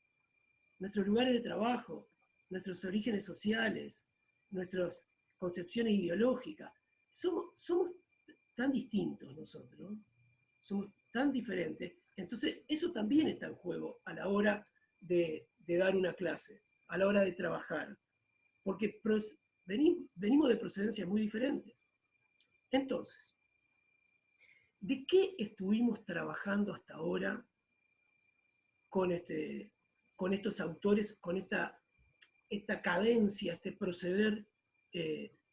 nuestros lugares de trabajo, nuestros orígenes sociales, nuestras concepciones ideológicas. Somos tan distintos nosotros, ¿no? Somos tan diferentes. Entonces eso también está en juego a la hora de dar una clase, a la hora de trabajar, porque venimos de procedencias muy diferentes. Entonces, ¿de qué estuvimos trabajando hasta ahora con estos autores, con esta cadencia, este proceder,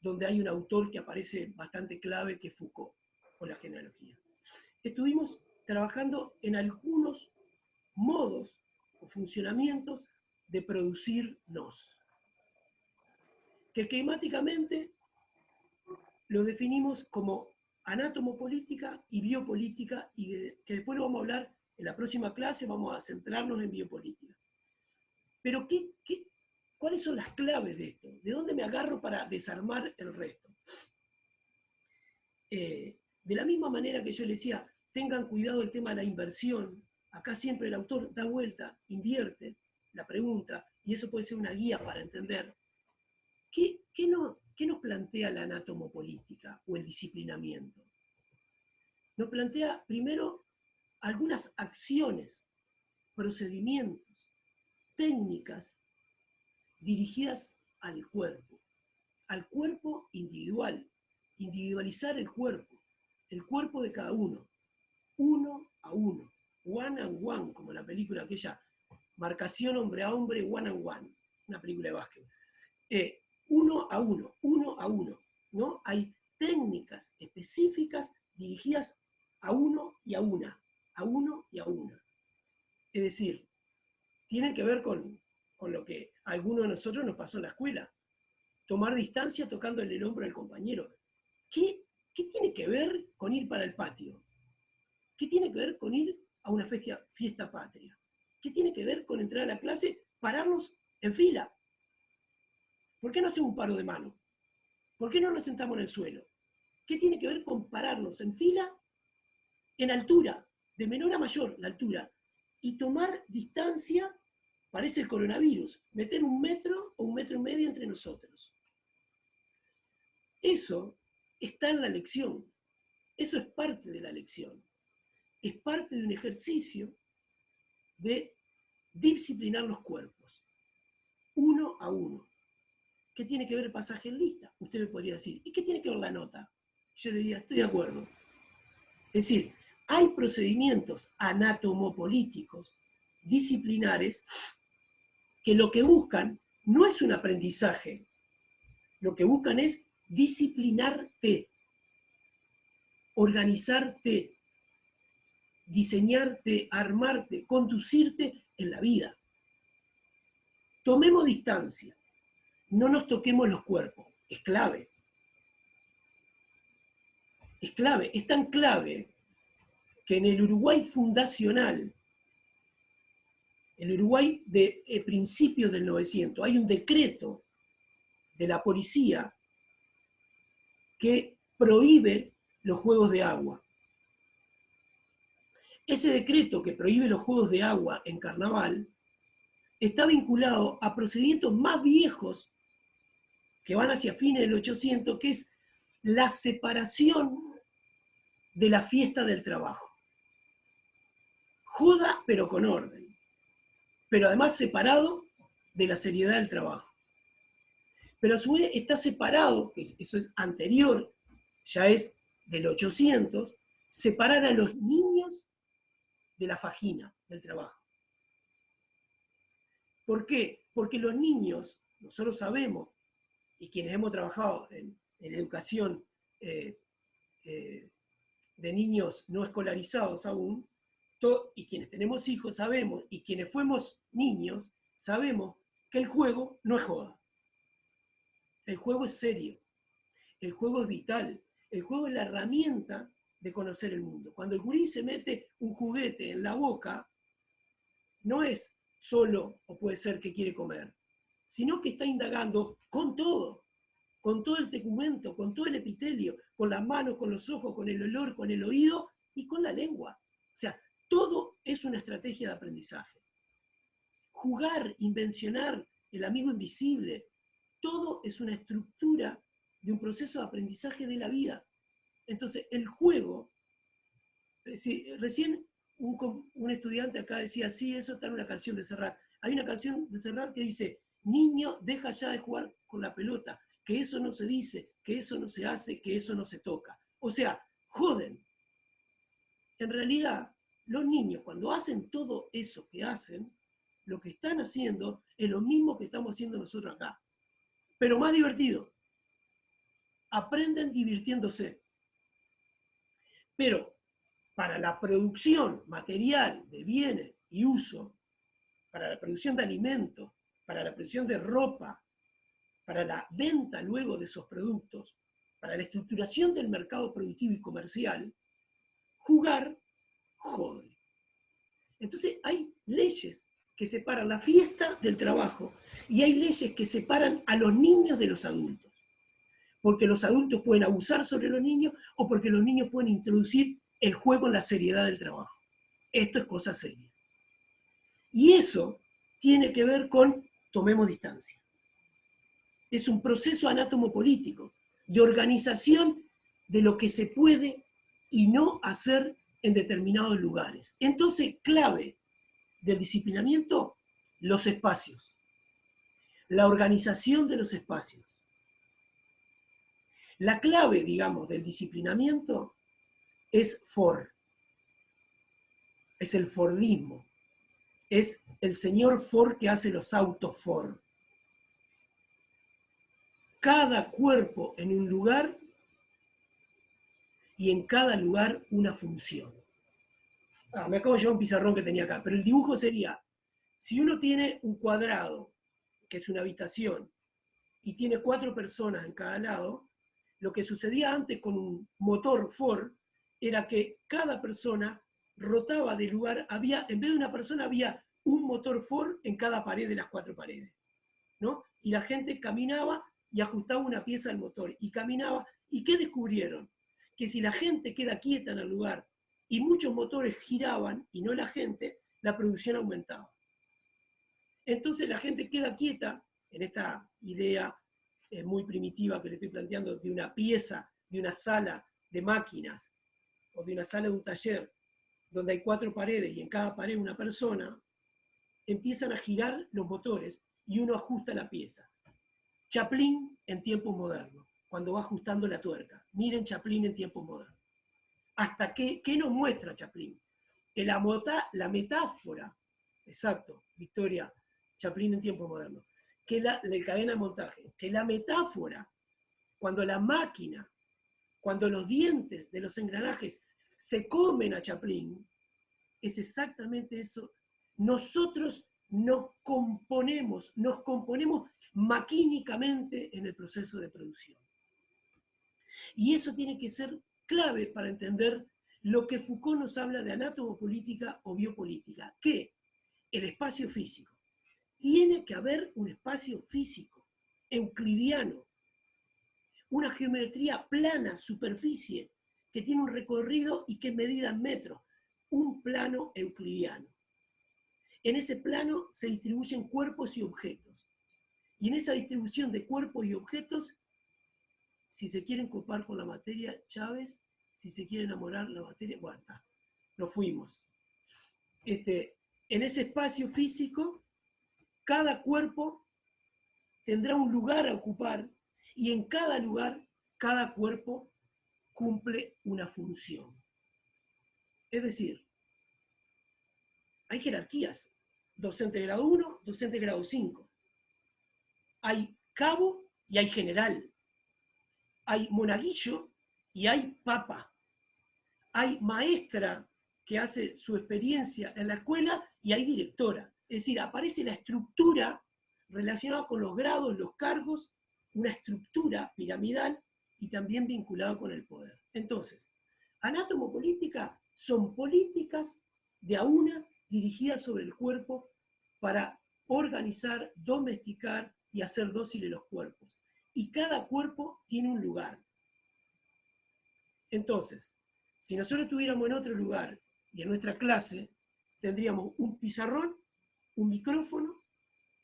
donde hay un autor que aparece bastante clave, que es Foucault, con la genealogía? Estuvimos trabajando en algunos modos o funcionamientos de producirnos, que esquemáticamente lo definimos como anatomopolítica y biopolítica, y que después lo vamos a hablar en la próxima clase, vamos a centrarnos en biopolítica. Pero ¿cuáles son las claves de esto? ¿De dónde me agarro para desarmar el resto? De la misma manera que yo les decía, tengan cuidado el tema de la inversión. Acá siempre el autor da vuelta, invierte la pregunta, y eso puede ser una guía para entender. ¿Qué nos plantea la anatomopolítica o el disciplinamiento? Nos plantea primero algunas acciones, procedimientos, técnicas dirigidas al cuerpo individual, individualizar el cuerpo de cada uno a uno, one and one, como la película aquella, marcación hombre a hombre, one and one, una película de básquet. Uno a uno, ¿no? Hay técnicas específicas dirigidas a uno y a una, a uno y a una. Es decir, tienen que ver con lo que a alguno de nosotros nos pasó en la escuela. Tomar distancia tocándole el hombro al compañero. ¿Qué tiene que ver con ir para el patio? ¿Qué tiene que ver con ir a una fiesta patria? ¿Qué tiene que ver con entrar a la clase, pararnos en fila? ¿Por qué no hacemos un paro de mano? ¿Por qué no nos sentamos en el suelo? ¿Qué tiene que ver con pararnos en fila, en altura, de menor a mayor la altura, y tomar distancia? Parece el coronavirus, meter 1 metro o 1,5 metros entre nosotros. Eso está en la lección, eso es parte de la lección, es parte de un ejercicio de disciplinar los cuerpos, uno a uno. ¿Qué tiene que ver el pasaje en lista? Usted me podría decir, ¿y qué tiene que ver la nota? Yo le diría, estoy de acuerdo. Es decir, hay procedimientos anatomopolíticos, disciplinares, que lo que buscan no es un aprendizaje, lo que buscan es disciplinarte, organizarte, diseñarte, armarte, conducirte en la vida. Tomemos distancia, no nos toquemos los cuerpos, es clave. Es clave, es tan clave que en el Uruguay fundacional, el Uruguay de principios del 900, hay un decreto de la policía que prohíbe los juegos de agua. Ese decreto que prohíbe los juegos de agua en carnaval está vinculado a procedimientos más viejos que van hacia fines del 800, que es la separación de la fiesta del trabajo. Joda, pero con orden. Pero además separado de la seriedad del trabajo. Pero a su vez está separado, que eso es anterior, ya es del 800, separar a los niños de la fajina, del trabajo. ¿Por qué? Porque los niños, nosotros sabemos, y quienes hemos trabajado en educación de niños no escolarizados aún, y quienes tenemos hijos sabemos, y quienes fuimos niños, sabemos que el juego no es joda. El juego es serio, el juego es vital, el juego es la herramienta de conocer el mundo. Cuando el gurí se mete un juguete en la boca, no es solo, o puede ser que quiere comer, sino que está indagando con todo el tegumento, con todo el epitelio, con las manos, con los ojos, con el olor, con el oído y con la lengua. O sea, todo es una estrategia de aprendizaje. Jugar, invencionar, el amigo invisible, todo es una estructura de un proceso de aprendizaje de la vida. Entonces, el juego, recién un estudiante acá decía, sí, eso está en una canción de Serrat. Hay una canción de Serrat que dice, niño, deja ya de jugar con la pelota, que eso no se dice, que eso no se hace, que eso no se toca. O sea, joden. En realidad, los niños, cuando hacen todo eso que hacen, lo que están haciendo es lo mismo que estamos haciendo nosotros acá, pero más divertido. Aprenden divirtiéndose. Pero para la producción material de bienes y uso, para la producción de alimentos, para la producción de ropa, para la venta luego de esos productos, para la estructuración del mercado productivo y comercial, jugar jode. Entonces hay leyes que separan la fiesta del trabajo y hay leyes que separan a los niños de los adultos. Porque los adultos pueden abusar sobre los niños o porque los niños pueden introducir el juego en la seriedad del trabajo. Esto es cosa seria. Y eso tiene que ver con tomemos distancia. Es un proceso anátomo-político de organización de lo que se puede y no hacer en determinados lugares. Entonces, clave del disciplinamiento, los espacios. La organización de los espacios. La clave, digamos, del disciplinamiento es Ford. Es el Fordismo. Es el señor Ford que hace los autos Ford. Cada cuerpo en un lugar y en cada lugar una función. Me acabo de llevar un pizarrón que tenía acá, pero el dibujo sería, si uno tiene un cuadrado, que es una habitación, y tiene 4 personas en cada lado, lo que sucedía antes con un motor Ford era que cada persona rotaba de lugar, en vez de una persona había un motor Ford en cada pared de las 4 paredes, ¿no? Y la gente caminaba y ajustaba una pieza al motor, y caminaba, ¿y qué descubrieron? Que si la gente queda quieta en el lugar y muchos motores giraban y no la gente, la producción aumentaba. Entonces la gente queda quieta en esta idea muy primitiva que le estoy planteando de una pieza, de una sala de máquinas o de una sala de un taller donde hay 4 paredes y en cada pared una persona, empiezan a girar los motores y uno ajusta la pieza. Chaplin en tiempos modernos, cuando va ajustando la tuerca. Miren Chaplin en tiempos modernos. ¿Hasta qué nos muestra Chaplin? Que la metáfora, exacto, Victoria, Chaplin en tiempo moderno, que la cadena de montaje, que la metáfora, cuando la máquina, cuando los dientes de los engranajes se comen a Chaplin, es exactamente eso. Nosotros nos componemos maquínicamente en el proceso de producción. Y eso tiene que ser clave para entender lo que Foucault nos habla de anatomopolítica o biopolítica, que el espacio físico. Tiene que haber un espacio físico, euclidiano, una geometría plana, superficie, que tiene un recorrido y que es medida en metros, un plano euclidiano. En ese plano se distribuyen cuerpos y objetos. Y en esa distribución de cuerpos y objetos, si se quieren ocupar con la materia, Chávez, si se quiere enamorar la materia, bueno, nos fuimos. En ese espacio físico, cada cuerpo tendrá un lugar a ocupar y en cada lugar, cada cuerpo cumple una función. Es decir, hay jerarquías. Docente grado 1, docente grado 5. Hay cabo y hay general. Hay monaguillo y hay papa. Hay maestra que hace su experiencia en la escuela y hay directora. Es decir, aparece la estructura relacionada con los grados, los cargos, una estructura piramidal y también vinculada con el poder. Entonces, anatomopolítica son políticas de a una dirigidas sobre el cuerpo para organizar, domesticar y hacer dóciles los cuerpos. Y cada cuerpo tiene un lugar. Entonces, si nosotros estuviéramos en otro lugar y en nuestra clase, tendríamos un pizarrón, un micrófono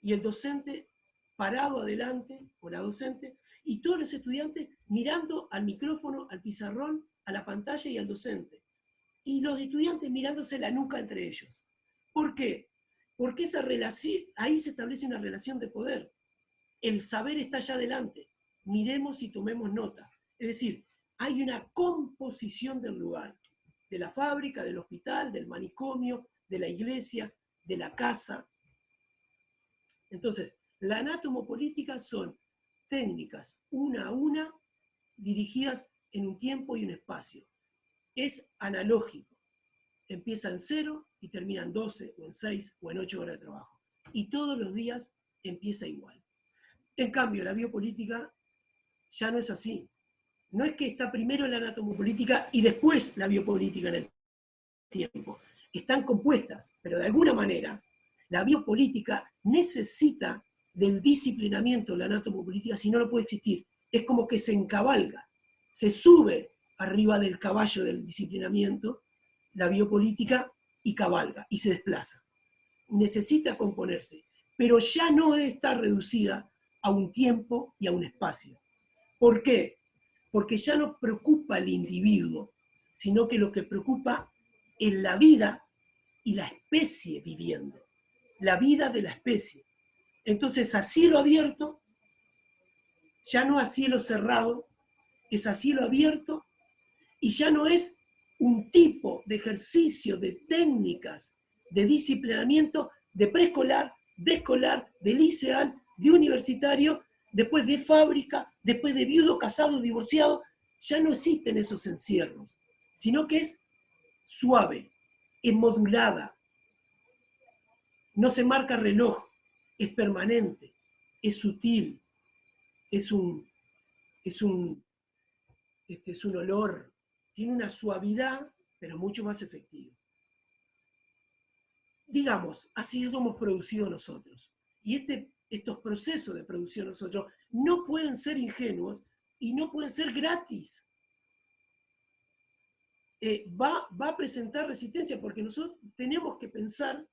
y el docente parado adelante, o la docente, y todos los estudiantes mirando al micrófono, al pizarrón, a la pantalla y al docente. Y los estudiantes mirándose la nuca entre ellos. ¿Por qué? Porque esa relación, ahí se establece una relación de poder. El saber está allá adelante. Miremos y tomemos nota. Es decir, hay una composición del lugar, de la fábrica, del hospital, del manicomio, de la iglesia, de la casa. Entonces, la anatomopolítica son técnicas una a una dirigidas en un tiempo y un espacio. Es analógico. Empieza en 0 y termina en 12 o en 6 o en 8 horas de trabajo. Y todos los días empieza igual. En cambio, la biopolítica ya no es así. No es que está primero la anatomopolítica y después la biopolítica en el tiempo. Están compuestas, pero de alguna manera la biopolítica necesita del disciplinamiento de la anatomopolítica, si no, no puede existir. Es como que se encabalga, se sube arriba del caballo del disciplinamiento, la biopolítica, y cabalga, y se desplaza. Necesita componerse, pero ya no está reducida a un tiempo y a un espacio. ¿Por qué? Porque ya no preocupa al individuo, sino que lo que preocupa es la vida y la especie viviendo. La vida de la especie. Entonces, a cielo abierto, ya no a cielo cerrado, es a cielo abierto, y ya no es un tipo de ejercicio, de técnicas, de disciplinamiento de preescolar, de escolar, de liceal, de universitario, después de fábrica, después de viudo, casado, divorciado. Ya no existen esos encierros, sino que es suave, es modulada, no se marca reloj, es permanente, es sutil, es un olor, tiene una suavidad, pero mucho más efectiva. Digamos, así somos producidos nosotros. Y estos procesos de producción nosotros no pueden ser ingenuos y no pueden ser gratis. Va a presentar resistencia porque nosotros tenemos que pensar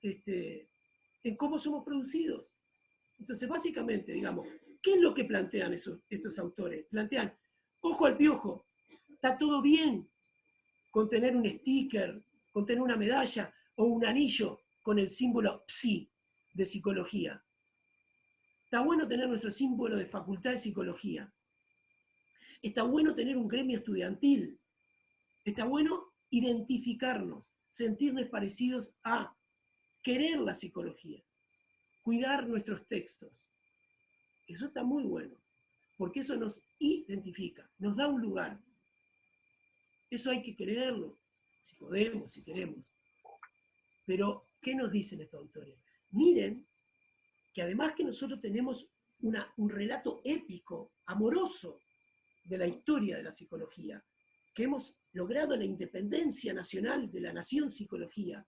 en cómo somos producidos. Entonces, básicamente, digamos, ¿qué es lo que plantean estos autores? Plantean, ojo al piojo, está todo bien con tener un sticker, con tener una medalla o un anillo con el símbolo psi de psicología. Está bueno tener nuestro símbolo de facultad de psicología. Está bueno tener un gremio estudiantil. Está bueno identificarnos, sentirnos parecidos a querer la psicología, cuidar nuestros textos. Eso está muy bueno, porque eso nos identifica, nos da un lugar. Eso hay que creerlo, si podemos, si queremos. Pero, ¿qué nos dicen estos autores? Miren que además que nosotros tenemos un relato épico, amoroso, de la historia de la psicología, que hemos logrado la independencia nacional de la nación psicología,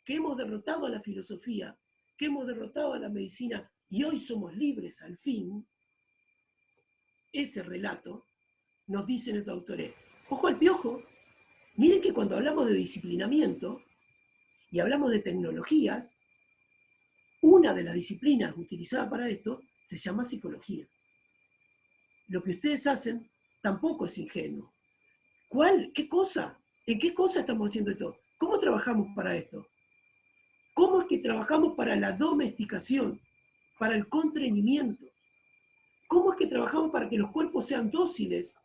que hemos derrotado a la filosofía, que hemos derrotado a la medicina y hoy somos libres al fin, ese relato nos dicen estos autores. Ojo al piojo, miren que cuando hablamos de disciplinamiento y hablamos de tecnologías, una de las disciplinas utilizadas para esto se llama psicología. Lo que ustedes hacen tampoco es ingenuo. ¿Cuál? ¿Qué cosa? ¿En qué cosa estamos haciendo esto? ¿Cómo trabajamos para esto? ¿Cómo es que trabajamos para la domesticación, para el contrañimiento? ¿Cómo es que trabajamos para que los cuerpos sean dóciles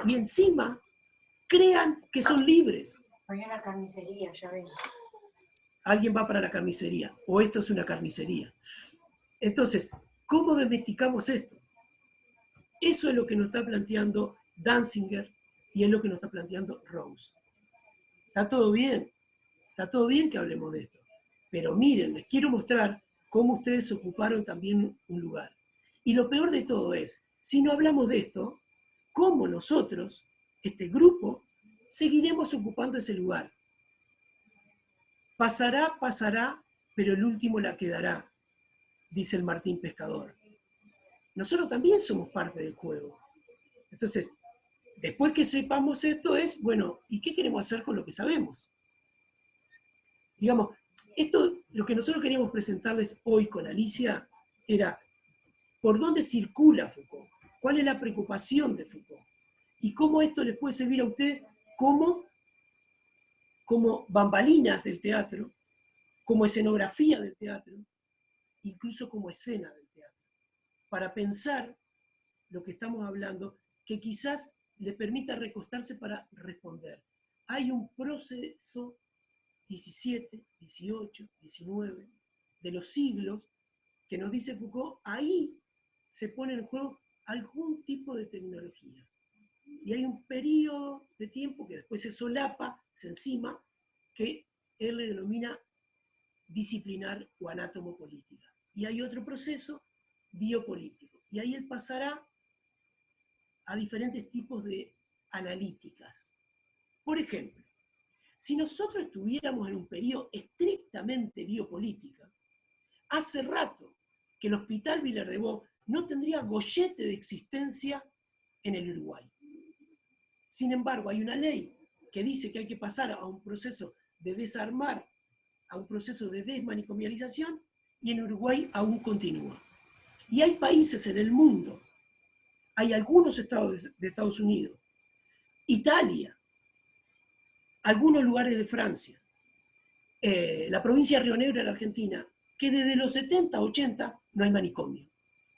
y encima crean que son libres? Voy a la carnicería, ya ven. Alguien va para la carnicería, o esto es una carnicería. Entonces, ¿cómo domesticamos esto? Eso es lo que nos está planteando Danziger y es lo que nos está planteando Rawls. Está todo bien que hablemos de esto. Pero miren, les quiero mostrar cómo ustedes ocuparon también un lugar. Y lo peor de todo es, si no hablamos de esto, cómo nosotros, este grupo, seguiremos ocupando ese lugar. Pasará, pasará, pero el último la quedará, dice el Martín Pescador. Nosotros también somos parte del juego. Entonces, después que sepamos esto es, bueno, ¿y qué queremos hacer con lo que sabemos? Digamos, esto, lo que nosotros queríamos presentarles hoy con Alicia era por dónde circula Foucault, cuál es la preocupación de Foucault y cómo esto les puede servir a ustedes como bambalinas del teatro, como escenografía del teatro, incluso como escena del teatro, para pensar lo que estamos hablando, que quizás le permita recostarse para responder. Hay un proceso 17, 18, 19, de los siglos, que nos dice Foucault, ahí se pone en juego algún tipo de tecnología. Y hay un periodo de tiempo que después se solapa, se encima, que él le denomina disciplinar o anátomo-política. Y hay otro proceso biopolítico. Y ahí él pasará a diferentes tipos de analíticas. Por ejemplo, si nosotros estuviéramos en un periodo estrictamente biopolítica, hace rato que el Hospital Villar-de-Vaux no tendría gollete de existencia en el Uruguay. Sin embargo, hay una ley que dice que hay que pasar a un proceso de desarmar, a un proceso de desmanicomialización, y en Uruguay aún continúa. Y hay países en el mundo, hay algunos estados de Estados Unidos, Italia, algunos lugares de Francia, la provincia de Río Negro en la Argentina, que desde los 70, 80 no hay manicomio.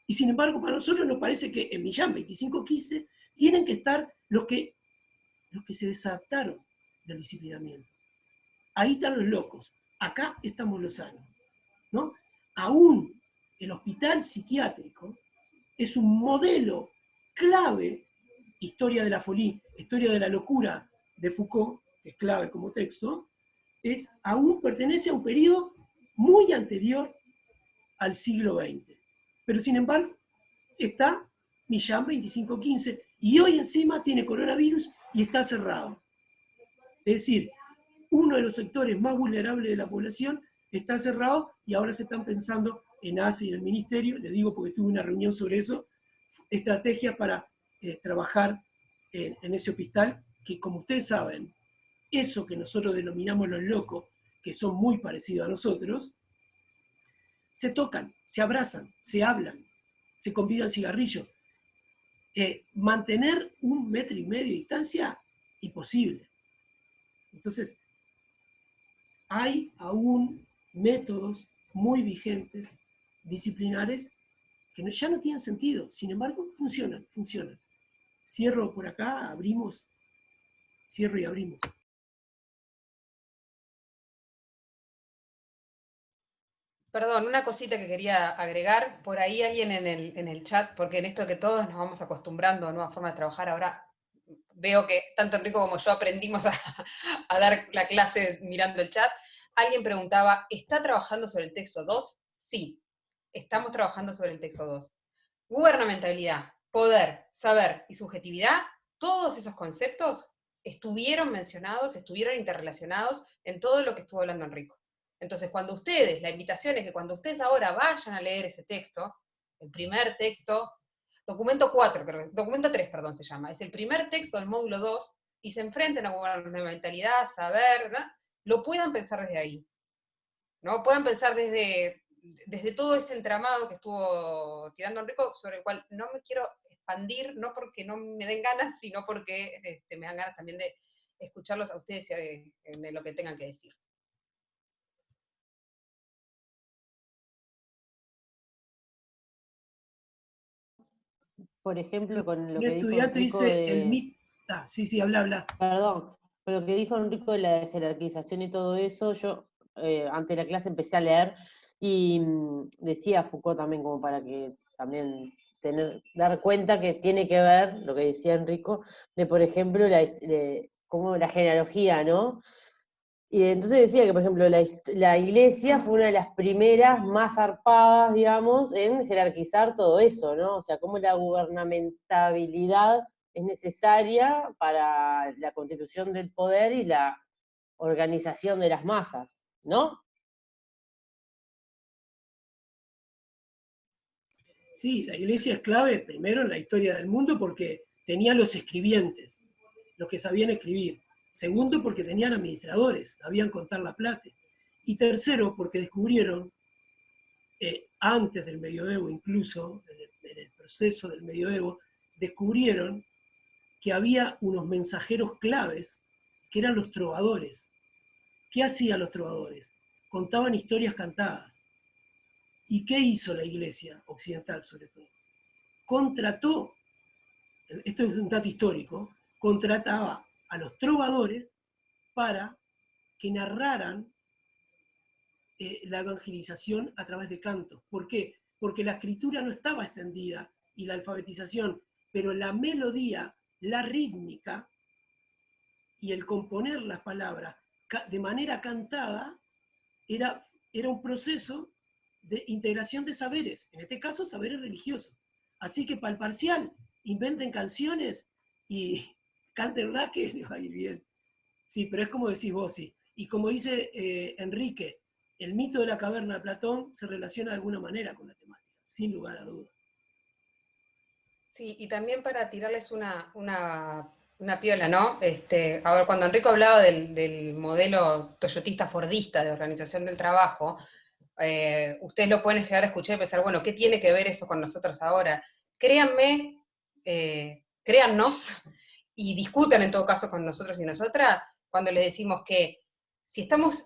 Y sin embargo, para nosotros nos parece que en Millán 2515 tienen que estar los que se desadaptaron del disciplinamiento. Ahí están los locos, acá estamos los sanos, ¿no? Aún el hospital psiquiátrico es un modelo clave, historia de la folie, historia de la locura de Foucault, que es clave como texto, aún pertenece a un periodo muy anterior al siglo XX. Pero sin embargo, está Millán 2515, y hoy encima tiene coronavirus y está cerrado. Es decir, uno de los sectores más vulnerables de la población está cerrado y ahora se están pensando en ACE y en el ministerio, les digo porque tuve una reunión sobre eso, estrategias para trabajar en ese hospital, que como ustedes saben, eso que nosotros denominamos los locos, que son muy parecidos a nosotros, se tocan, se abrazan, se hablan, se convidan cigarrillos. Mantener 1,5 metros de distancia, imposible. Entonces, hay aún métodos muy vigentes, disciplinares, que ya no tienen sentido, sin embargo, funcionan. Cierro por acá, abrimos cierro y abrimos. Perdón, una cosita que quería agregar, por ahí alguien en el chat, porque en esto que todos nos vamos acostumbrando a nuevas formas de trabajar, ahora veo que tanto Enrico como yo aprendimos a dar la clase mirando el chat, alguien preguntaba, ¿está trabajando sobre el texto 2? Sí, estamos trabajando sobre el texto 2. Gubernamentabilidad, poder, saber y subjetividad, todos esos conceptos estuvieron mencionados, estuvieron interrelacionados en todo lo que estuvo hablando Enrico. Entonces, cuando ustedes, la invitación es que cuando ustedes ahora vayan a leer ese texto, el primer texto, documento 4, creo, documento 3, perdón, se llama, es el primer texto del módulo 2, y se enfrenten a gubernamentalidad, saber, ¿verdad? Lo puedan pensar desde ahí, ¿no? Puedan pensar desde todo este entramado que estuvo tirando Enrico, sobre el cual no me quiero expandir, no porque no me den ganas, sino porque me dan ganas también de escucharlos a ustedes en lo que tengan que decir. Por ejemplo, con lo Un que dijo estudiante Enrico dice, el de... mito... sí, habla. Perdón, con lo que dijo Enrico de la jerarquización y todo eso, yo antes de la clase empecé a leer y decía Foucault también, como para que también dar cuenta que tiene que ver, lo que decía Enrico, de por ejemplo, como la genealogía, ¿no? Y entonces decía que, por ejemplo, la iglesia fue una de las primeras más zarpadas, digamos, en jerarquizar todo eso, ¿no? O sea, cómo la gubernamentabilidad es necesaria para la constitución del poder y la organización de las masas, ¿no? Sí, la iglesia es clave, primero, en la historia del mundo, porque tenía los escribientes, los que sabían escribir. Segundo, porque tenían administradores, sabían contar la plata. Y tercero, porque descubrieron, antes del medioevo incluso, en el proceso del medioevo, descubrieron que había unos mensajeros claves, que eran los trovadores. ¿Qué hacían los trovadores? Contaban historias cantadas. ¿Y qué hizo la iglesia occidental sobre todo? Contrató, esto es un dato histórico, contrataba a los trovadores para que narraran la evangelización a través de cantos. ¿Por qué? Porque la escritura no estaba extendida y la alfabetización, pero la melodía, la rítmica y el componer las palabras de manera cantada era un proceso de integración de saberes, en este caso saberes religiosos. Así que para el parcial, inventen canciones y cántenla que les va a ir bien. Sí, pero es como decís vos, sí. Y como dice Enrique, el mito de la caverna de Platón se relaciona de alguna manera con la temática, sin lugar a dudas. Sí, y también para tirarles una piola, ¿no? Ahora, cuando Enrico hablaba del modelo toyotista fordista de organización del trabajo, ustedes lo pueden llegar a escuchar y pensar, bueno, ¿qué tiene que ver eso con nosotros ahora? Créanme, créannos, y discutan en todo caso con nosotros y nosotras, cuando les decimos que si estamos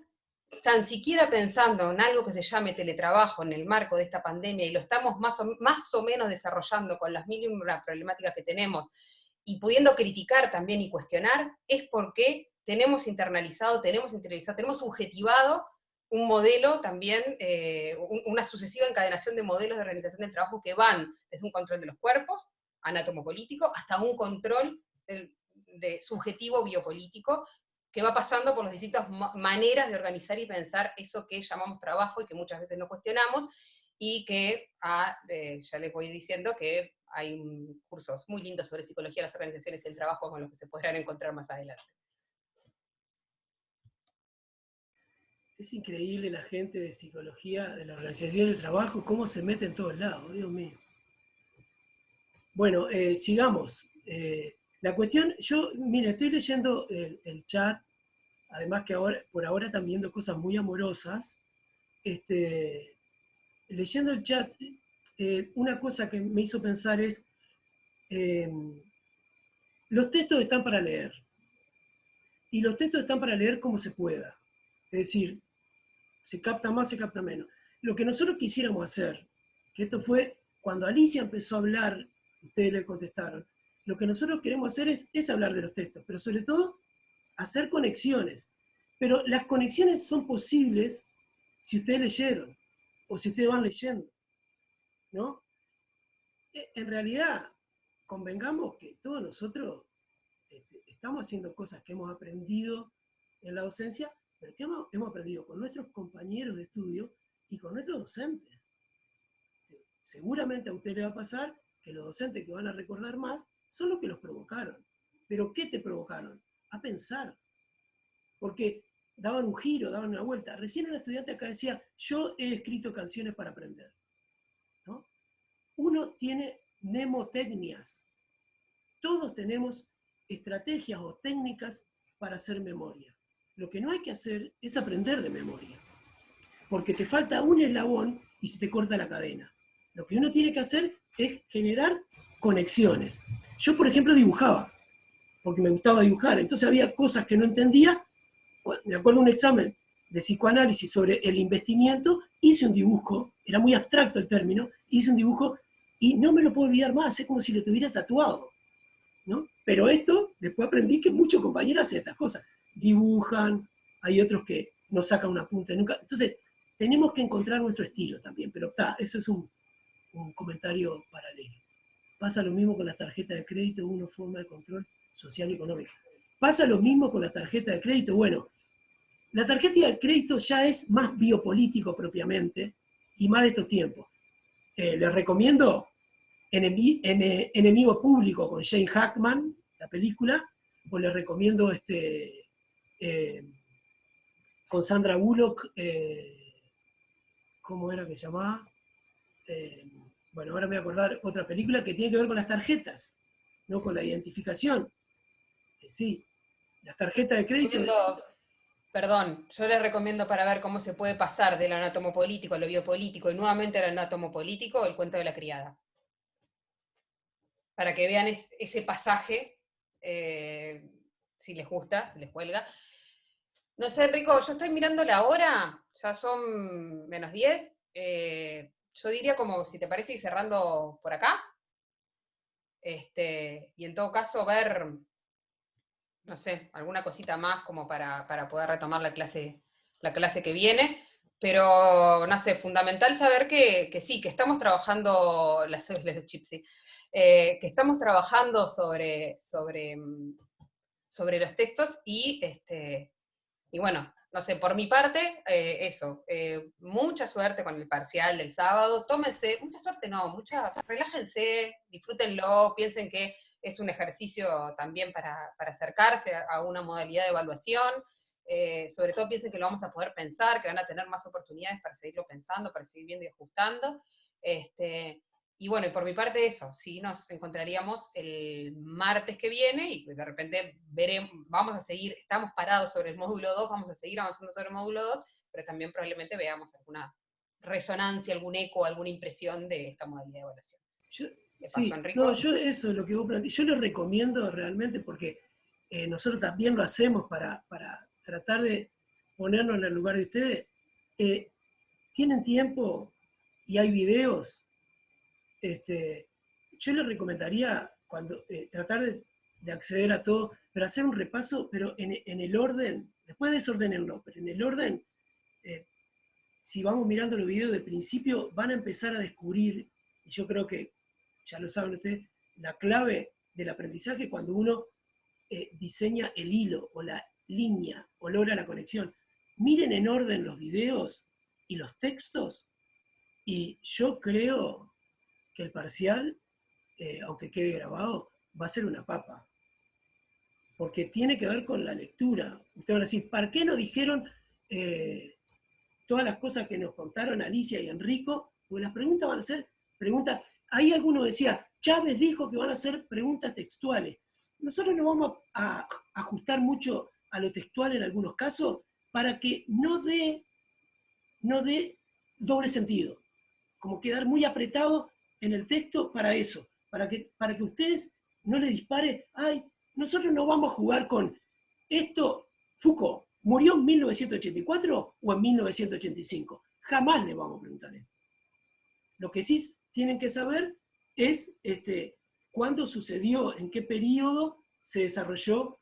tan siquiera pensando en algo que se llame teletrabajo en el marco de esta pandemia y lo estamos más o menos desarrollando con las mínimas problemáticas que tenemos y pudiendo criticar también y cuestionar, es porque tenemos internalizado, tenemos subjetivado un modelo también, una sucesiva encadenación de modelos de organización del trabajo que van desde un control de los cuerpos, anatomopolítico, hasta un control de subjetivo biopolítico, que va pasando por las distintas maneras de organizar y pensar eso que llamamos trabajo y que muchas veces no cuestionamos, y que ya les voy diciendo que hay cursos muy lindos sobre psicología de las organizaciones y el trabajo con los que se podrán encontrar más adelante. Es increíble la gente de psicología, de la organización del trabajo, cómo se mete en todos lados, Dios mío. Bueno, sigamos. La cuestión, mire, estoy leyendo el chat, además que ahora, por ahora están viendo cosas muy amorosas. Leyendo el chat, una cosa que me hizo pensar es, los textos están para leer, y los textos están para leer como se pueda. Es decir, se capta más, se capta menos. Lo que nosotros quisiéramos hacer, que esto fue cuando Alicia empezó a hablar, ustedes le contestaron, lo que nosotros queremos hacer es hablar de los textos, pero sobre todo hacer conexiones. Pero las conexiones son posibles si ustedes leyeron, o si ustedes van leyendo, ¿no? En realidad, convengamos que todos nosotros estamos haciendo cosas que hemos aprendido en la docencia, pero que hemos aprendido con nuestros compañeros de estudio y con nuestros docentes. Seguramente a usted le va a pasar que los docentes que van a recordar más son los que los provocaron. ¿Pero qué te provocaron? A pensar. Porque daban un giro, daban una vuelta. Recién un estudiante acá decía, yo he escrito canciones para aprender, ¿no? Uno tiene mnemotecnias. Todos tenemos estrategias o técnicas para hacer memoria. Lo que no hay que hacer es aprender de memoria, porque te falta un eslabón y se te corta la cadena. Lo que uno tiene que hacer es generar conexiones. Yo, por ejemplo, dibujaba, porque me gustaba dibujar, entonces había cosas que no entendía. Me acuerdo de un examen de psicoanálisis sobre el investimiento, hice un dibujo, era muy abstracto el término, hice un dibujo y no me lo puedo olvidar más, es como si lo tuviera tatuado, ¿no? Pero esto, después aprendí que muchos compañeros hacen estas cosas, dibujan, hay otros que no sacan una punta nunca, entonces tenemos que encontrar nuestro estilo también, pero eso es un comentario paralelo. Pasa lo mismo con la tarjeta de crédito, una forma de control social y económico. Pasa lo mismo con la tarjeta de crédito. Bueno, la tarjeta de crédito ya es más biopolítico propiamente y más de estos tiempos. Les recomiendo Enemigo Público con Jane Hackman, la película, o les recomiendo con Sandra Bullock, ¿cómo era que se llamaba? Bueno, ahora me voy a acordar otra película que tiene que ver con las tarjetas, ¿no? Con la identificación. Sí, las tarjetas de crédito. Perdón, yo les recomiendo para ver cómo se puede pasar del anátomo político a lo biopolítico y nuevamente al anátomo político, El cuento de la criada. Para que vean ese pasaje, si les gusta, si les cuelga. No sé, Enrico, yo estoy mirando la hora, ya son -10. Yo diría como, si te parece, ir cerrando por acá. Y en todo caso ver, no sé, alguna cosita más como para poder retomar la clase que viene. Pero, no sé, fundamental saber que sí, que estamos trabajando, los chips, sí, que estamos trabajando sobre los textos y bueno, no sé, por mi parte, eso, mucha suerte con el parcial del sábado, tómense, mucha suerte no, relájense, disfrútenlo, piensen que es un ejercicio también para acercarse a una modalidad de evaluación, sobre todo piensen que lo vamos a poder pensar, que van a tener más oportunidades para seguirlo pensando, para seguir viendo y ajustando, y bueno, y por mi parte eso, sí, nos encontraríamos el martes que viene y de repente vamos a seguir, estamos parados sobre el módulo 2, vamos a seguir avanzando sobre el módulo 2, pero también probablemente veamos alguna resonancia, algún eco, alguna impresión de esta modalidad de evaluación. ¿Qué pasó, Enrico? No, yo eso es lo que vos planteás, yo lo recomiendo realmente porque nosotros también lo hacemos para tratar de ponernos en el lugar de ustedes. ¿Tienen tiempo y hay videos? Yo les recomendaría tratar de acceder a todo, pero hacer un repaso, pero en el orden, después desordénenlo, pero en el orden, si vamos mirando los videos de principio, van a empezar a descubrir, y yo creo que ya lo saben ustedes, la clave del aprendizaje cuando uno diseña el hilo o la línea o logra la conexión. Miren en orden los videos y los textos, y yo creo que el parcial, aunque quede grabado, va a ser una papa. Porque tiene que ver con la lectura. Ustedes van a decir, ¿para qué no dijeron todas las cosas que nos contaron Alicia y Enrico? Porque las preguntas van a ser preguntas. Ahí alguno decía, Chávez dijo que van a ser preguntas textuales. Nosotros nos vamos a ajustar mucho a lo textual en algunos casos para que no dé doble sentido. Como quedar muy apretado en el texto para eso, para que ustedes no le dispare, ay, nosotros no vamos a jugar con esto. Foucault, ¿murió en 1984 o en 1985? Jamás le vamos a preguntar esto. Lo que sí tienen que saber es cuándo sucedió, en qué periodo se desarrolló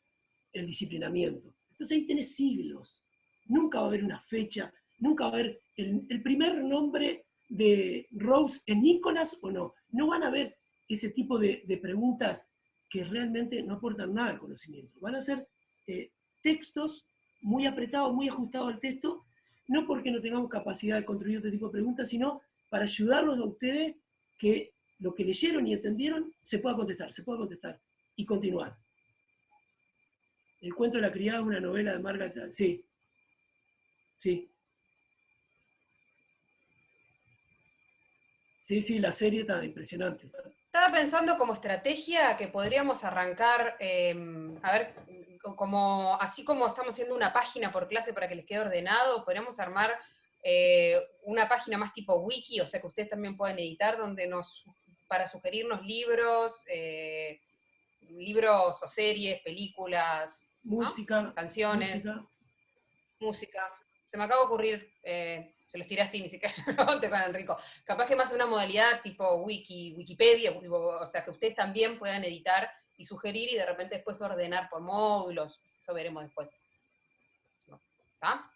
el disciplinamiento. Entonces ahí tenés siglos. Nunca va a haber una fecha, nunca va a haber el primer nombre de Rose en Nicolás o no. No van a haber ese tipo de preguntas que realmente no aportan nada al conocimiento. Van a ser textos muy apretados, muy ajustados al texto, no porque no tengamos capacidad de construir otro tipo de preguntas, sino para ayudarlos a ustedes que lo que leyeron y entendieron se pueda contestar y continuar. El cuento de la criada es una novela de Margaret, sí. Sí. Sí, la serie está impresionante. Estaba pensando como estrategia que podríamos arrancar, a ver, así como estamos haciendo una página por clase para que les quede ordenado, podríamos armar una página más tipo wiki, o sea que ustedes también puedan editar, para sugerirnos libros o series, películas, música, ¿no? Canciones, música. Se me acaba de ocurrir, se los tiré así, ni siquiera con Enrico. Capaz que más una modalidad tipo Wikipedia, o sea, que ustedes también puedan editar y sugerir y de repente después ordenar por módulos, eso veremos después. ¿Está?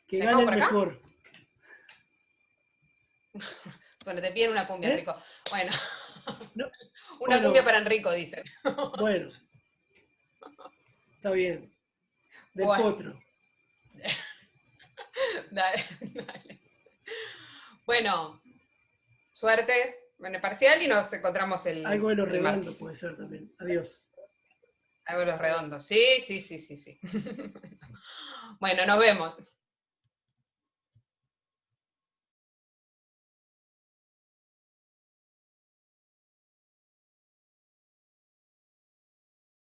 Que gane el mejor. Bueno, te piden una cumbia, Enrico. Bueno, no, una cumbia para Enrico, dicen. Bueno, está bien. Del potro. Dale. Bueno, suerte en el parcial y nos encontramos algo de los redondos martes. puede ser también. Adiós. Algo de los redondos. Sí. Bueno, nos vemos.